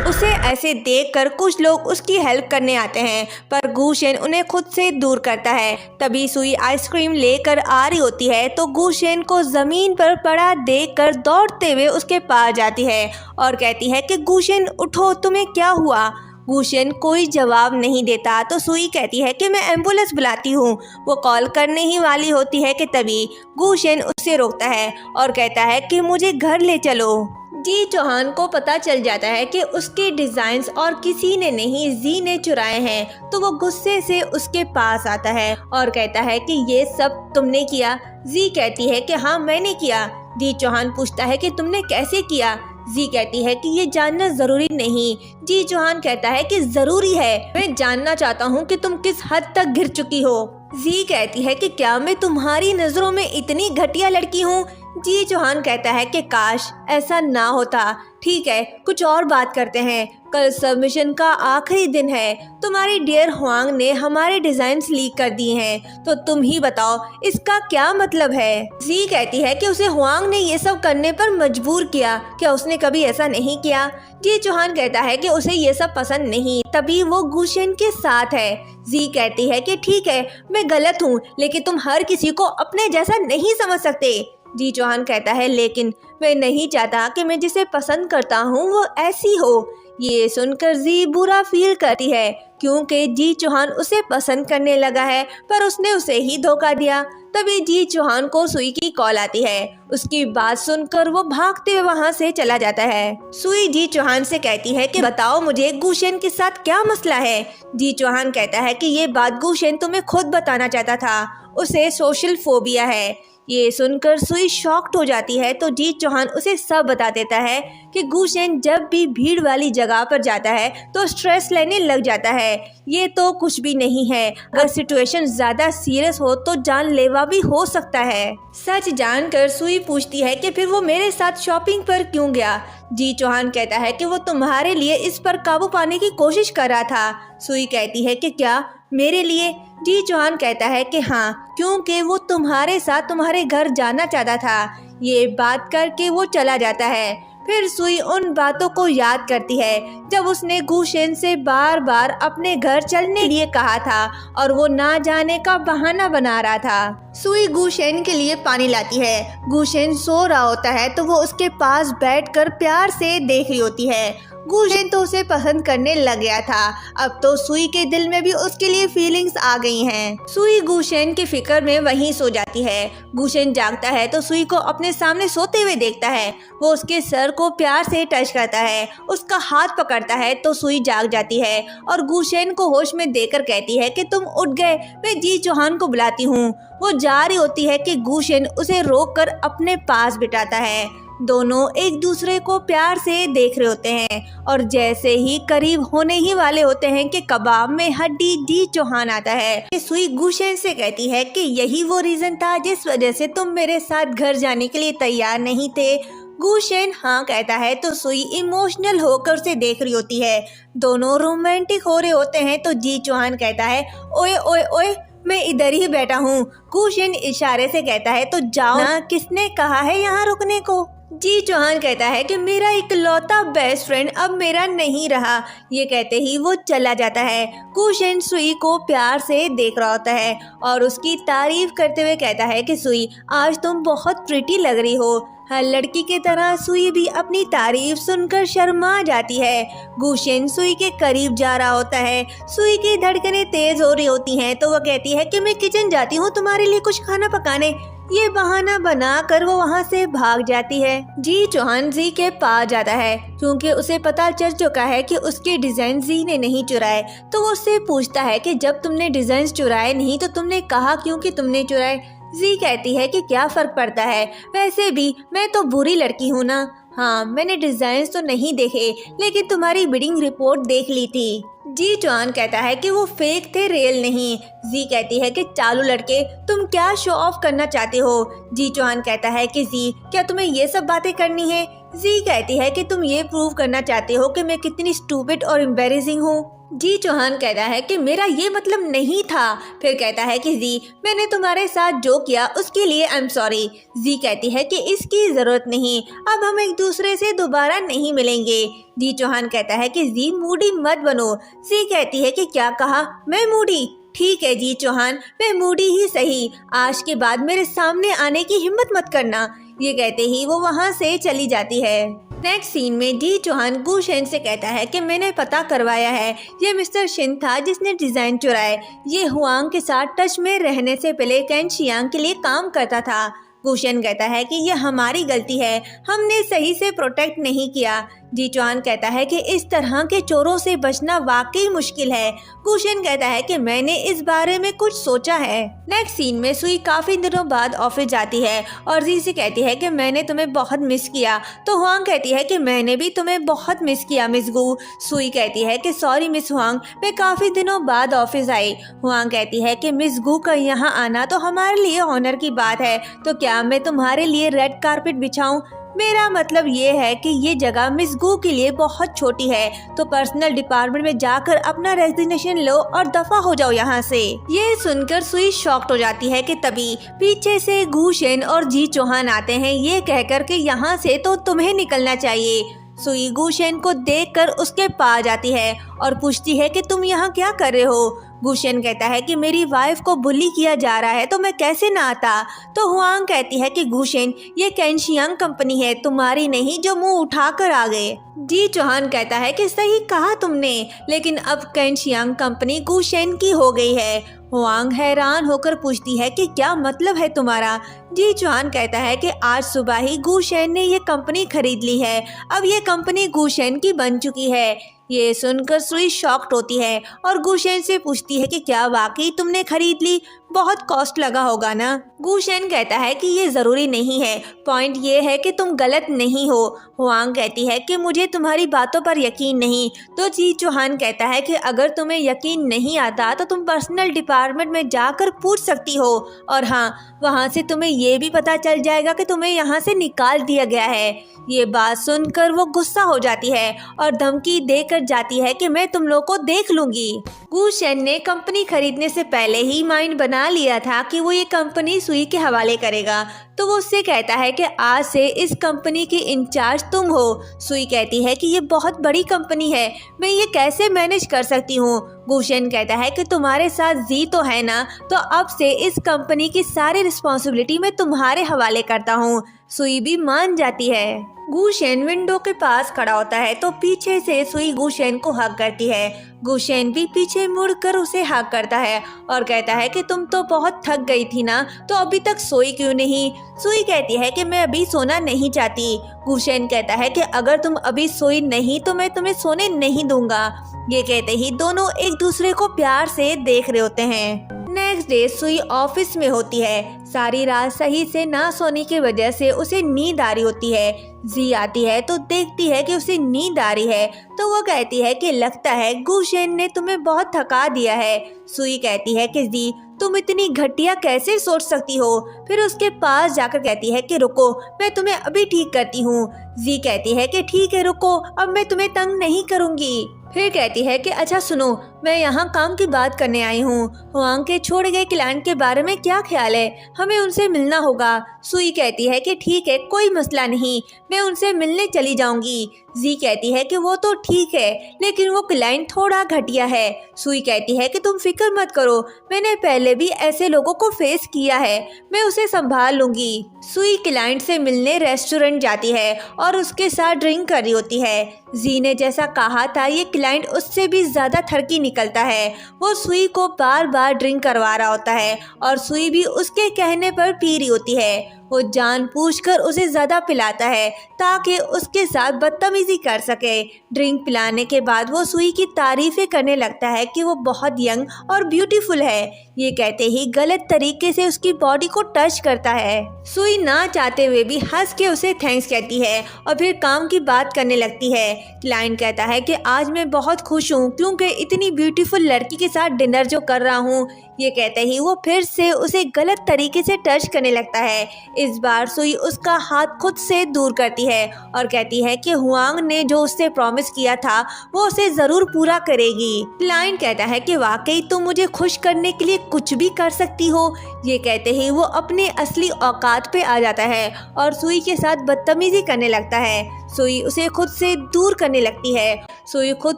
उसे ऐसे देखकर कुछ लोग उसकी हेल्प करने आते हैं, पर गुशन उन्हें खुद से दूर करता है। तभी सुई आइसक्रीम लेकर आ रही होती है तो गुशन को जमीन पर पड़ा देखकर दौड़ते हुए उसके पास जाती है और कहती है कि गुशन उठो, तुम्हें क्या हुआ। गुशन कोई जवाब नहीं देता तो सुई कहती है कि मैं एम्बुलेंस बुलाती हूँ। वो कॉल करने ही वाली होती है कि तभी गुशन उसे रोकता है और कहता है कि मुझे घर ले चलो। जी चौहान को पता चल जाता है कि उसके डिजाइन्स और किसी ने नहीं, जी ने चुराए हैं। तो वो गुस्से से उसके पास आता है और कहता है कि ये सब तुमने किया। जी कहती है कि हाँ मैंने किया। जी चौहान पूछता है कि तुमने कैसे किया। जी कहती है कि ये जानना जरूरी नहीं। जी चौहान कहता है कि जरूरी है, मैं जानना चाहता हूँ कि तुम किस हद तक गिर चुकी हो। जी कहती है कि क्या मैं तुम्हारी नजरों में इतनी घटिया लड़की हूँ। जी चौहान कहता है कि काश ऐसा ना होता। ठीक है, कुछ और बात करते हैं। कल सबमिशन का आखिरी दिन है। तुम्हारी डियर हुआंग ने हमारे डिजाइन्स लीक कर दिए हैं, तो तुम ही बताओ इसका क्या मतलब है। जी कहती है कि उसे हुआंग ने ये सब करने पर मजबूर किया। क्या उसने कभी ऐसा नहीं किया। जी चौहान कहता है कि उसे ये सब पसंद नहीं, तभी वो गुशन के साथ है। जी कहती है कि ठीक है, मैं गलत हूँ, लेकिन तुम हर किसी को अपने जैसा नहीं समझ सकते। जी चौहान कहता है लेकिन मैं नहीं चाहता कि मैं जिसे पसंद करता हूँ वो ऐसी हो। ये सुनकर जी बुरा फील करती है क्योंकि जी चौहान उसे पसंद करने लगा है, पर उसने उसे ही धोखा दिया। तभी जी चौहान को सुई की कॉल आती है। उसकी बात सुनकर वो भागते हुए वहाँ से चला जाता है। सुई जी चौहान से कहती है कि बताओ मुझे गुशन के साथ क्या मसला है। जी चौहान कहता है कि ये बात गुशन तुम्हें खुद बताना चाहता था, उसे सोशल फोबिया है। ये सुनकर सुई शॉक्ड हो जाती है तो जी चौहान उसे सब बता देता है कि गुशन जब भी भीड़ वाली जगह पर जाता है तो स्ट्रेस लेने लग जाता है। ये तो कुछ भी नहीं है, अगर सिचुएशन ज्यादा सीरियस हो तो जानलेवा भी हो सकता है। सच जानकर सुई पूछती है कि फिर वो मेरे साथ शॉपिंग पर क्यों गया। जी चौहान कहता है कि वो तुम्हारे लिए इस पर काबू पाने की कोशिश कर रहा था। सुई कहती है कि क्या मेरे लिए। जी चौहान कहता है कि हाँ, क्योंकि वो तुम्हारे साथ तुम्हारे घर जाना चाहता था। ये बात करके वो चला जाता है। फिर सुई उन बातों को याद करती है जब उसने गुशन से बार बार अपने घर चलने के लिए कहा था और वो ना जाने का बहाना बना रहा था। सुई गुशन के लिए पानी लाती है। गुशन सो रहा होता है तो वो उसके पास बैठकर प्यार से देख रही होती है। गुशन तो उसे पसंद करने लग गया था। अब तो सुई के दिल में भी उसके लिए फीलिंग्स आ गई हैं। सुई गुशन की फिक्र में वहीं सो जाती है। गुशन जागता है तो सुई को अपने सामने सोते हुए देखता है। वो उसके सर को प्यार से टच करता है, उसका हाथ पकड़ता है तो सुई जाग जाती है और गुशन को होश में देकर कहती है कि तुम उठ गए, मैं जी चौहान को बुलाती हूँ। वो जा रही होती है कि गुशन उसे रोककर अपने पास बिठाता है। दोनों एक दूसरे को प्यार से देख रहे होते हैं और जैसे ही करीब होने ही वाले होते हैं कि कबाब में हड्डी जी चौहान आता है। सुई गुशन से कहती है कि यही वो रीजन था जिस वजह से तुम मेरे साथ घर जाने के लिए तैयार नहीं थे। गुशन हाँ कहता है तो सुई इमोशनल होकर उसे देख रही होती है। दोनों रोमांटिक हो रहे होते हैं तो जी चौहान कहता है ओए ओए ओए, मैं इधर ही बैठा हूँ। गुशन इशारे से कहता है तो जाओ ना, किसने कहा है यहाँ रुकने को। जी चौहान कहता है कि मेरा इकलौता बेस्ट फ्रेंड अब मेरा नहीं रहा। ये कहते ही वो चला जाता है। गुशन सुई को प्यार से देख रहा होता है और उसकी तारीफ करते हुए कहता है कि सुई आज तुम बहुत प्रिटी लग रही हो। हर लड़की की तरह सुई भी अपनी तारीफ सुनकर शर्मा जाती है। गुशन सुई के करीब जा रहा होता है। सुई की धड़कनें तेज हो रही होती हैं तो वह कहती है कि मैं किचन जाती हूँ तुम्हारे लिए कुछ खाना पकाने। ये बहाना बनाकर वो वहाँ से भाग जाती है। जी चौहान जी के पास जाता है क्योंकि उसे पता चल चुका है कि उसके डिजाइन जी ने नहीं चुराए। तो वो उससे पूछता है कि जब तुमने डिजाइन चुराए नहीं तो तुमने कहा क्यों कि तुमने चुराए। जी कहती है कि क्या फर्क पड़ता है, वैसे भी मैं तो बुरी लड़की हूँ ना। हाँ, मैंने डिजाइन तो नहीं देखे, लेकिन तुम्हारी बिडिंग रिपोर्ट देख ली थी। जी चौहान कहता है कि वो फेक थे, रियल नहीं। जी कहती है कि चालू लड़के, तुम क्या शो ऑफ करना चाहते हो? जी चौहान कहता है कि जी, क्या तुम्हें ये सब बातें करनी है? जी कहती है कि तुम ये प्रूव करना चाहते हो कि मैं कितनी स्टूपिड और एम्बैरेसिंग हूँ। जी चौहान कहता है कि मेरा ये मतलब नहीं था। फिर कहता है कि जी, मैंने तुम्हारे साथ जो किया उसके लिए आई एम सॉरी। जी कहती है कि इसकी जरूरत नहीं, अब हम एक दूसरे से दोबारा नहीं मिलेंगे। जी चौहान कहता है कि जी, मूडी मत बनो। जी कहती है कि क्या कहा, मैं मूडी? ठीक है जी चौहान, मैं मूडी ही सही, आज के बाद मेरे सामने आने की हिम्मत मत करना। ये कहते ही वो वहाँ से चली जाती है। नेक्स्ट सीन में जी चौहान गु शेन से कहता है कि मैंने पता करवाया है, ये मिस्टर शिन था जिसने डिजाइन चुराए। ये हुआंग के साथ टच में रहने से पहले कैन शियांग के लिए काम करता था। गु शेन कहता है कि ये हमारी गलती है, हमने सही से प्रोटेक्ट नहीं किया। जी चौहान कहता है कि इस तरह के चोरों से बचना वाकई मुश्किल है। गु शेन कहता है कि मैंने इस बारे में कुछ सोचा है। नेक्स्ट सीन में सुई काफी दिनों बाद ऑफिस जाती है और जी से कहती है कि मैंने तुम्हें बहुत मिस किया। तो हुआंग कहती है कि मैंने भी तुम्हें बहुत मिस किया मिस गु। सुई कहती है कि सॉरी मिस हुआंग, मैं काफी दिनों बाद ऑफिस आई। हुआंग कहती है कि मिस गु का यहाँ आना तो हमारे लिए ऑनर की बात है, तो क्या मैं तुम्हारे लिए रेड कारपेट बिछाऊं? मेरा मतलब ये है कि ये जगह मिस गु के लिए बहुत छोटी है, तो पर्सनल डिपार्टमेंट में जाकर अपना रेजिग्नेशन लो और दफा हो जाओ यहाँ से। ये सुनकर सुई शॉक्ड हो जाती है कि तभी पीछे से गु शेन और जी चौहान आते हैं, ये कहकर कि यहाँ से तो तुम्हें निकलना चाहिए। सुई गु शेन को देखकर उसके पास जाती है और पूछती है कि तुम यहाँ क्या कर रहे हो? गु शेन कहता है कि मेरी वाइफ को बुली किया जा रहा है तो मैं कैसे ना आता। तो हुआंग कहती है कि गु शेन, ये कैन शियांग कंपनी है, तुम्हारी नहीं, जो मुंह उठा कर आ गए। जी चौहान कहता है कि सही कहा तुमने, लेकिन अब कैन शियांग कंपनी गु शेन की हो गई है। हुआंग हैरान होकर पूछती है कि क्या मतलब है तुम्हारा? जी चौहान कहता है कि आज सुबह ही गु शेन ने ये कंपनी खरीद ली है, अब ये कंपनी गु शेन की बन चुकी है। ये सुनकर सुई शॉक्ड होती है और गु शेन से पूछती है कि क्या वाकई तुमने खरीद ली? बहुत कॉस्ट लगा होगा ना? गु शेन कहता है कि ये जरूरी नहीं है, पॉइंट ये है कि तुम गलत नहीं हो। हुआंग कहती है कि मुझे तुम्हारी बातों पर यकीन नहीं। तो जी चौहान कहता है कि अगर तुम्हें यकीन नहीं आता तो तुम पर्सनल डिपार्टमेंट में जाकर पूछ सकती हो, और हाँ, वहाँ से तुम्हें ये भी पता चल जाएगा कि तुम्हें यहाँ से निकाल दिया गया है। ये बात सुनकर वो गुस्सा हो जाती है और धमकी देकर जाती है कि मैं तुम लोग को देख लूंगी। गु शेन ने कंपनी खरीदने से पहले ही माइंड बना लिया था कि वो ये कंपनी सुई के हवाले करेगा, तो वो उससे कहता है कि आज से इस कंपनी की इंचार्ज तुम हो। सुई कहती है कि ये बहुत बड़ी कंपनी है, मैं ये कैसे मैनेज कर सकती हूँ? गु शेन कहता है कि तुम्हारे साथ जी तो है ना, तो अब से इस कंपनी की सारी रिस्पॉन्सिबिलिटी मैं तुम्हारे हवाले करता हूँ। सुई भी मान जाती है। गु शेन विंडो के पास खड़ा होता है तो पीछे से सुई गु शेन को हक करती है। गु शेन भी पीछे मुड़कर उसे हक करता है और कहता है कि तुम तो बहुत थक गई थी ना, तो अभी तक सोई क्यों नहीं? सुई कहती है कि मैं अभी सोना नहीं चाहती। गु शेन कहता है कि अगर तुम अभी सोई नहीं तो मैं तुम्हें सोने नहीं दूंगा। ये कहते ही दोनों एक दूसरे को प्यार से देख रहे होते हैं। नेक्स्ट डे सुई ऑफिस में होती है। सारी रात सही से ना सोने की वजह से उसे नींद आ रही होती है। जी आती है तो देखती है कि उसे नींद आ रही है, तो वो कहती है कि लगता है गु शेन ने तुम्हें बहुत थका दिया है। सुई कहती है कि जी, तुम इतनी घटिया कैसे सोच सकती हो? फिर उसके पास जाकर कहती है कि रुको, मैं तुम्हें अभी ठीक करती हूँ। जी कहती है कि ठीक है रुको, अब मैं तुम्हें तंग नहीं करूँगी। फिर कहती है कि अच्छा सुनो, मैं यहाँ काम की बात करने आई हूँ। हुआंग के छोड़े गए क्लाइंट के बारे में क्या ख्याल है? हमें उनसे मिलना होगा। सुई कहती है कि ठीक है, कोई मसला नहीं, मैं उनसे मिलने चली जाऊंगी। जी कहती है कि वो तो ठीक है, लेकिन वो क्लाइंट थोड़ा घटिया है। सुई कहती है कि तुम फिक्र मत करो, मैंने पहले भी ऐसे लोगों को फेस किया है, मैं उसे संभाल लूंगी। सुई क्लाइंट से मिलने रेस्टोरेंट जाती है और उसके साथ ड्रिंक कर रही होती है। जी ने जैसा कहा था, ये क्लाइंट उससे भी ज्यादा थरकी निकलता है। वो सुई को बार बार ड्रिंक करवा रहा होता है और सुई भी उसके कहने पर पी रही होती है। वो जानबूझकर उसे ज़्यादा पिलाता है ताकि उसके साथ बदतमीजी कर सके। ड्रिंक पिलाने के बाद वो सुई की तारीफ़ें करने लगता है कि वो बहुत यंग और ब्यूटीफुल है। ये कहते ही गलत तरीके से उसकी बॉडी को टच करता है। सुई ना चाहते हुए भी हंस के उसे थैंक्स कहती है और फिर काम की बात करने लगती है। क्लाइंट कहता है कि आज मैं बहुत खुश हूँ क्योंकि इतनी ब्यूटीफुल लड़की के साथ डिनर जो कर रहा हूँ। ये कहते ही वो फिर से उसे गलत तरीके से टच करने लगता है। इस बार सुई उसका हाथ खुद से दूर करती है और कहती है कि हुआंग ने जो उससे प्रॉमिस किया था वो उसे ज़रूर पूरा करेगी। क्लाइंट कहता है कि वाकई तुम मुझे खुश करने के लिए कुछ भी कर सकती हो। ये कहते ही वो अपने असली औकात पे आ जाता है और सुई के साथ बदतमीजी करने लगता है। सुई उसे खुद से दूर करने लगती है। सुई खुद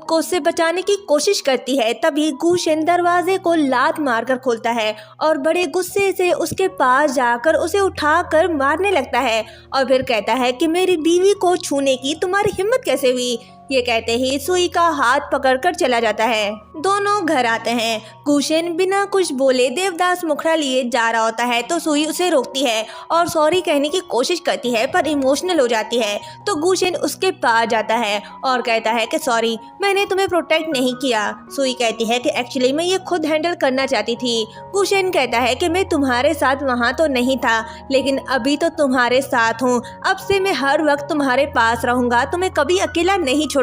को उससे बचाने की कोशिश करती है, तभी गुशेन दरवाजे को लात मारकर खोलता है और बड़े गुस्से से उसके पास जाकर उसे उठाकर मारने लगता है और फिर कहता है कि मेरी बीवी को छूने की तुम्हारी हिम्मत कैसे हुई। ये कहते ही सुई का हाथ पकड़कर चला जाता है। दोनों घर आते हैं। गुशेन बिना कुछ बोले देवदास मुखड़ा लिए जा रहा होता है तो सुई उसे रोकती है और सॉरी कहने की कोशिश करती है पर इमोशनल हो जाती है। तो गुशेन उसके पास जाता है और कहता है कि सॉरी मैंने तुम्हें प्रोटेक्ट नहीं किया। सुई कहती है कि एक्चुअली मैं ये खुद हैंडल करना चाहती थी। गुशेन कहता है कि मैं तुम्हारे साथ वहाँ तो नहीं था लेकिन अभी तो तुम्हारे साथ हूँ। अब से मैं हर वक्त तुम्हारे पास रहूंगा, तुम्हें कभी अकेला नहीं छोड़ूंगा।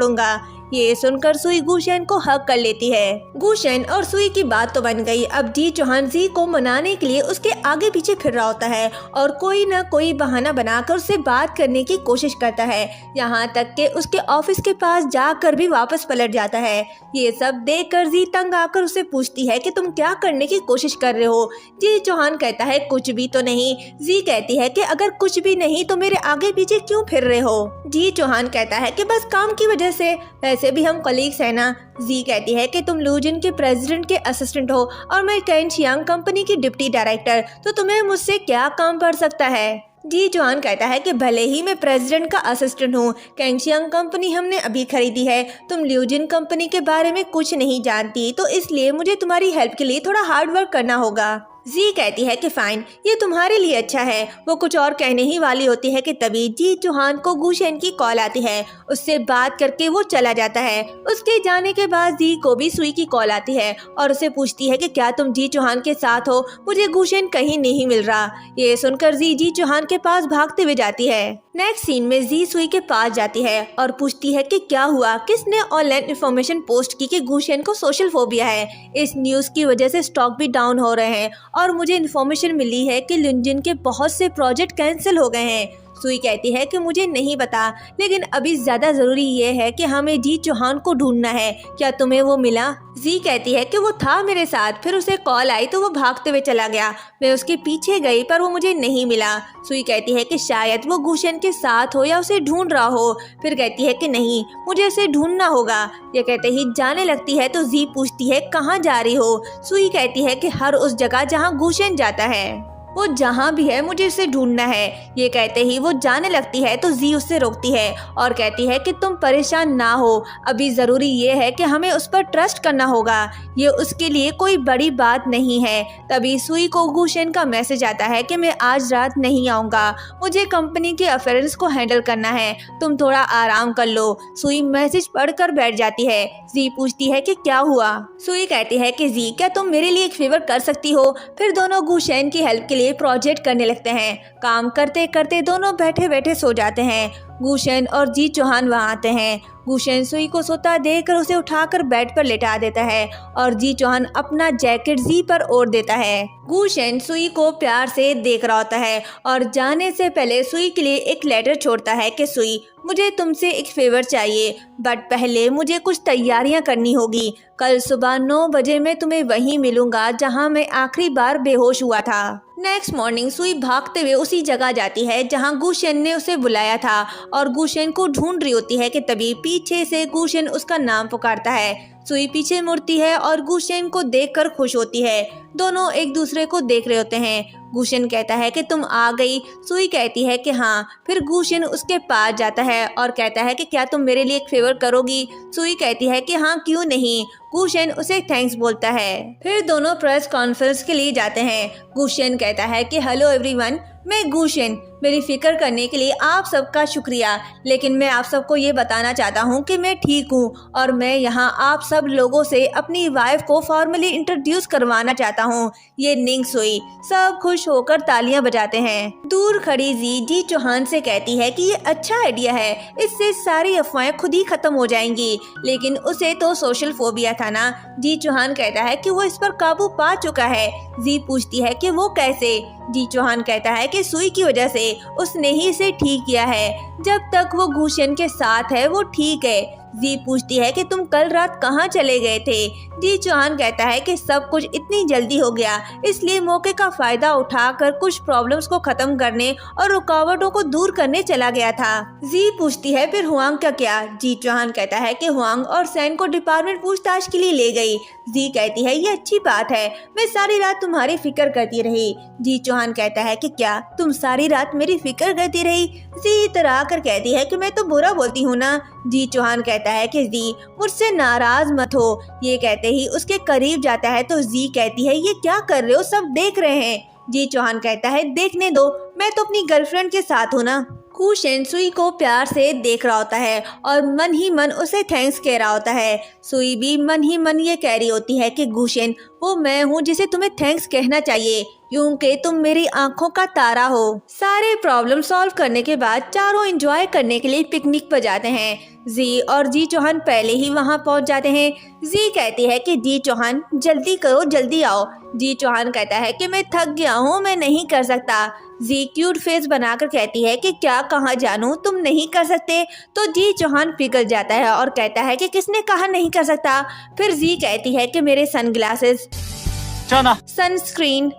ये सुनकर सुई गुशेन को हक कर लेती है। गुशेन और सुई की बात तो बन गई। अब जी चौहान जी को मनाने के लिए उसके आगे पीछे फिर रहा होता है और कोई न कोई बहाना बनाकर उससे बात करने की कोशिश करता है, यहाँ तक कि उसके ऑफिस के पास जाकर भी वापस पलट जाता है। ये सब देखकर जी तंग आकर उसे पूछती है कि तुम क्या करने की कोशिश कर रहे हो। जी चौहान कहता है कुछ भी तो नहीं। जी कहती है कि अगर कुछ भी नहीं तो मेरे आगे पीछे क्यों फिर रहे हो। जी चौहान कहता है कि बस काम की वजह से, वैसे भी हम कलीग्स हैं ना। जी कहती है कि तुम लूजिन के प्रेसिडेंट के असिस्टेंट हो और मैं कैंशियांग कंपनी की डिप्टी डायरेक्टर, तो तुम्हें मुझसे क्या काम पड़ सकता है। जी चौहान कहता है कि भले ही मैं प्रेसिडेंट का असिस्टेंट हूँ, कैंशियांग कंपनी हमने अभी खरीदी है, तुम ल्यूजिन कंपनी के बारे में कुछ नहीं जानती, तो इसलिए मुझे तुम्हारी हेल्प के लिए थोड़ा हार्ड वर्क करना होगा। जी कहती है कि फाइन, ये तुम्हारे लिए अच्छा है। वो कुछ और कहने ही वाली होती है कि तभी जी चौहान को गुशेन की कॉल आती है। उससे बात करके वो चला जाता है। उसके जाने के बाद जी को भी सुई की कॉल आती है और उसे पूछती है कि क्या तुम जी चौहान के साथ हो, मुझे गुशेन कहीं नहीं मिल रहा। ये सुनकर जी चौहान के पास भागते हुए जाती है। नेक्स्ट सीन में जी सुई के पास जाती है और पूछती है कि क्या हुआ, किसने ऑनलाइन इन्फॉर्मेशन पोस्ट की कि गुशेन को सोशल फोबिया है। इस न्यूज़ की वजह से स्टॉक भी डाउन हो रहे हैं और मुझे इन्फॉर्मेशन मिली है कि लुंजिन के बहुत से प्रोजेक्ट कैंसिल हो गए हैं। सुई कहती है कि मुझे नहीं पता, लेकिन अभी ज़्यादा ज़रूरी ये है कि हमें जी चौहान को ढूंढना है। क्या तुम्हें वो मिला। जी कहती है कि वो था मेरे साथ, फिर उसे कॉल आई तो वो भागते हुए चला गया। मैं उसके पीछे गई पर वो मुझे नहीं मिला। सुई कहती है कि शायद वो गुशेन के साथ हो या उसे ढूंढ रहा हो। फिर कहती है कि नहीं, मुझे उसे ढूंढना होगा। ये कहते ही जाने लगती है तो जी पूछती है कहाँ जा रही हो। सुई कहती है कि हर उस जगह जहाँ गुशेन जाता है, वो जहाँ भी है मुझे उसे ढूंढना है। ये कहते ही वो जाने लगती है तो जी उससे रोकती है और कहती है कि तुम परेशान ना हो, अभी ज़रूरी ये है कि हमें उस पर ट्रस्ट करना होगा, ये उसके लिए कोई बड़ी बात नहीं है। तभी सुई को गुशेन का मैसेज आता है कि मैं आज रात नहीं आऊँगा, मुझे कंपनी के अफेयर्स को हैंडल करना है, तुम थोड़ा आराम कर लो। सुई मैसेज पढ़कर बैठ जाती है। जी पूछती है कि क्या हुआ। सुई कहती है कि जी क्या तुम मेरे लिए एक फेवर कर सकती हो। फिर दोनों गुशेन की हेल्प के लिए प्रोजेक्ट करने लगते हैं। काम करते करते दोनों बैठे बैठे सो जाते हैं। गुशेन और जी चौहान वहाँ आते हैं। गुशेन सुई को सोता देखकर उसे उठाकर बेड पर लेटा देता है और जी चौहान अपना जैकेट जी पर ओढ़ देता है। गुशेन सुई को प्यार से देख रहा होता है और जाने से पहले सुई के लिए एक लेटर छोड़ता है कि सुई मुझे तुमसे एक फेवर चाहिए, बट पहले मुझे कुछ तैयारियां करनी होगी। कल सुबह 9 बजे मैं तुम्हें वहीं मिलूंगा जहां मैं आखिरी बार बेहोश हुआ था। नेक्स्ट मॉर्निंग सुई भागते हुए उसी जगह जाती है जहां गुशेन ने उसे बुलाया था और गुशेन को ढूंढ रही होती है कि तभी पीछे से गुशेन उसका नाम पुकारता है। सुई पीछे मुड़ती है और गुशेन को देखकर खुश होती है। दोनों एक दूसरे को देख रहे होते हैं। गुशेन कहता है कि तुम आ गई। सुई कहती है कि हाँ। फिर गुशेन उसके पास जाता है और कहता है कि क्या तुम मेरे लिए एक फेवर करोगी। सुई कहती है कि हाँ क्यों नहीं। गुशेन उसे थैंक्स बोलता है। फिर दोनों प्रेस कॉन्फ्रेंस के लिए जाते हैं। गुशेन कहता है कि हेलो एवरीवन, मैं गुशन, मेरी फिक्र करने के लिए आप सबका शुक्रिया, लेकिन मैं आप सबको ये बताना चाहता हूँ कि मैं ठीक हूँ और मैं यहाँ आप सब लोगों से अपनी वाइफ को फॉर्मली इंट्रोड्यूस करवाना चाहता हूँ। ये निंग सुई। सब खुश होकर तालियां बजाते हैं। दूर खड़ी जी चौहान से कहती है कि ये अच्छा आइडिया है, इससे सारी अफवाहें खुद ही खत्म हो जाएंगी। लेकिन उसे तो सोशल फोबिया था ना। जी चौहान कहता है कि वो इस पर काबू पा चुका है। जी पूछती है कि वो कैसे। जी चौहान कहता है कि सुई की वजह से उसने ही इसे ठीक किया है। जब तक वो गुशन के साथ है वो ठीक है। जी पूछती है कि तुम कल रात कहाँ चले गए थे। जी चौहान कहता है कि सब कुछ इतनी जल्दी हो गया, इसलिए मौके का फायदा उठाकर कुछ प्रॉब्लम्स को खत्म करने और रुकावटों को दूर करने चला गया था। जी पूछती है फिर हुआंग का क्या। जी चौहान कहता है कि हुआंग और सैन को डिपार्टमेंट पूछताछ के लिए ले गई। जी कहती है ये अच्छी बात है, मैं सारी रात तुम्हारी फिक्र करती रही। जी चौहान कहता है कि क्या तुम सारी रात मेरी फिक्र करती रही। जी इतरा कर कहती है कि मैं तो बुरा बोलती हूँ ना। जी चौहान कहता है कि जी मुझसे नाराज मत हो। ये कहते ही उसके करीब जाता है तो जी कहती है ये क्या कर रहे हो, सब देख रहे हैं। जी चौहान कहता है देखने दो, मैं तो अपनी गर्लफ्रेंड के साथ हूँ ना। गुशन सुई को प्यार से देख रहा होता है और मन ही मन उसे थैंक्स कह रहा होता है। सुई भी मन ही मन ये कह रही होती है कि गुशन वो मैं हूँ जिसे तुम्हें थैंक्स कहना चाहिए, क्योंकि तुम मेरी आंखों का तारा हो। सारे प्रॉब्लम सॉल्व करने के बाद चारों एंजॉय करने के लिए पिकनिक पर जाते हैं। जी और जी चौहान पहले ही वहां पहुंच जाते हैं। जी कहती है कि जी चौहान जल्दी करो, जल्दी आओ। जी चौहान कहता है कि मैं थक गया हूँ, मैं नहीं कर सकता। जी क्यूट फेस बनाकर कहती है कि क्या कहाँ जानूँ, तुम नहीं कर सकते। तो जी चौहान पिघल जाता है और कहता है कि किसने कहा नहीं कर सकता। फिर जी कहती है कि मेरे सनग्लासेस, सनस्क्रीन।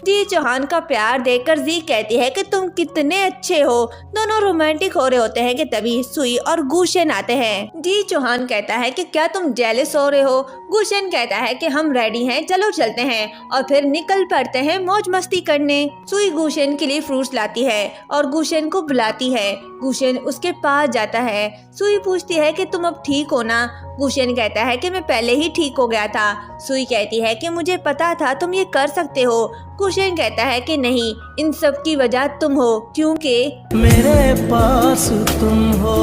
जी चौहान का प्यार देखकर जी कहती है कि तुम कितने अच्छे हो। दोनों रोमांटिक हो रहे होते हैं कि तभी सुई और गुशन आते हैं। जी चौहान कहता है कि क्या तुम जेलस हो रहे हो। गुशन कहता है कि हम रेडी हैं, चलो चलते हैं। और फिर निकल पड़ते हैं मौज मस्ती करने। सुई गुशन के लिए फ्रूट्स लाती है और गुशन को बुलाती है। गुशन उसके पास जाता है। सुई पूछती है कि तुम अब ठीक हो ना। गुशन कहता है कि मैं पहले ही ठीक हो गया था। सुई कहती है कि मुझे पता था तुम ये कर सकते हो। गुशन कहता है कि नहीं, इन सब की वजह तुम हो, क्योंकि मेरे पास तुम हो।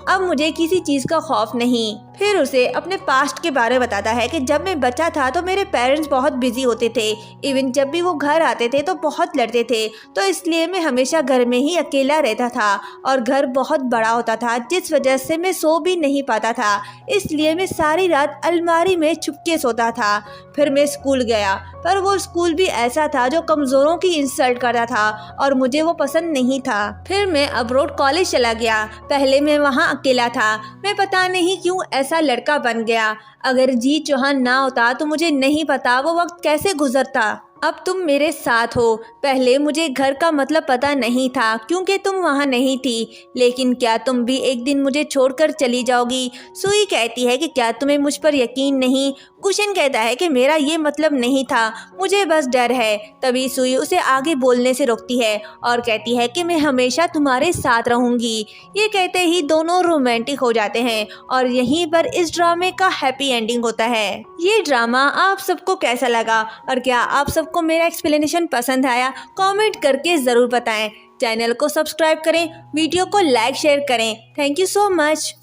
अब मुझे किसी चीज का खौफ नहीं। फिर उसे अपने पास्ट के बारे में बताता है कि जब मैं बच्चा था तो मेरे पेरेंट्स बहुत बिजी होते थे। इवन जब भी वो घर आते थे तो बहुत लड़ते थे, तो इसलिए मैं हमेशा घर में ही अकेला रहता था और घर बहुत बड़ा होता था, जिस वजह से मैं सो भी नहीं पाता था। इसलिए मैं सारी रात अलमारी में छुपके सोता था। फिर मैं स्कूल गया, पर वो स्कूल भी ऐसा था जो कमज़ोरों की इंसल्ट करता था और मुझे वो पसंद नहीं था। फिर मैं अब्रॉड कॉलेज चला गया। पहले मैं वहाँ अकेला था, मैं पता नहीं क्यों ऐसा लड़का बन गया। अगर जी चौहान ना होता तो मुझे नहीं पता वो वक्त कैसे गुजरता। अब तुम मेरे साथ हो। पहले मुझे घर का मतलब पता नहीं था क्योंकि तुम वहाँ नहीं थी, लेकिन क्या तुम भी एक दिन मुझे छोड़कर चली जाओगी। सुई कहती है कि क्या तुम्हें मुझ पर यकीन नहीं। गुशन कहता है कि मेरा ये मतलब नहीं था, मुझे बस डर है। तभी सुई उसे आगे बोलने से रोकती है और कहती है कि मैं हमेशा तुम्हारे साथ रहूंगी। ये कहते ही दोनों रोमांटिक हो जाते हैं और यहीं पर इस ड्रामे का हैप्पी एंडिंग होता है। ये ड्रामा आप सबको कैसा लगा और क्या आप सबको मेरा एक्सप्लेनेशन पसंद आया, कमेंट करके ज़रूर बताएं। चैनल को सब्सक्राइब करें, वीडियो को लाइक शेयर करें। Thank you so much.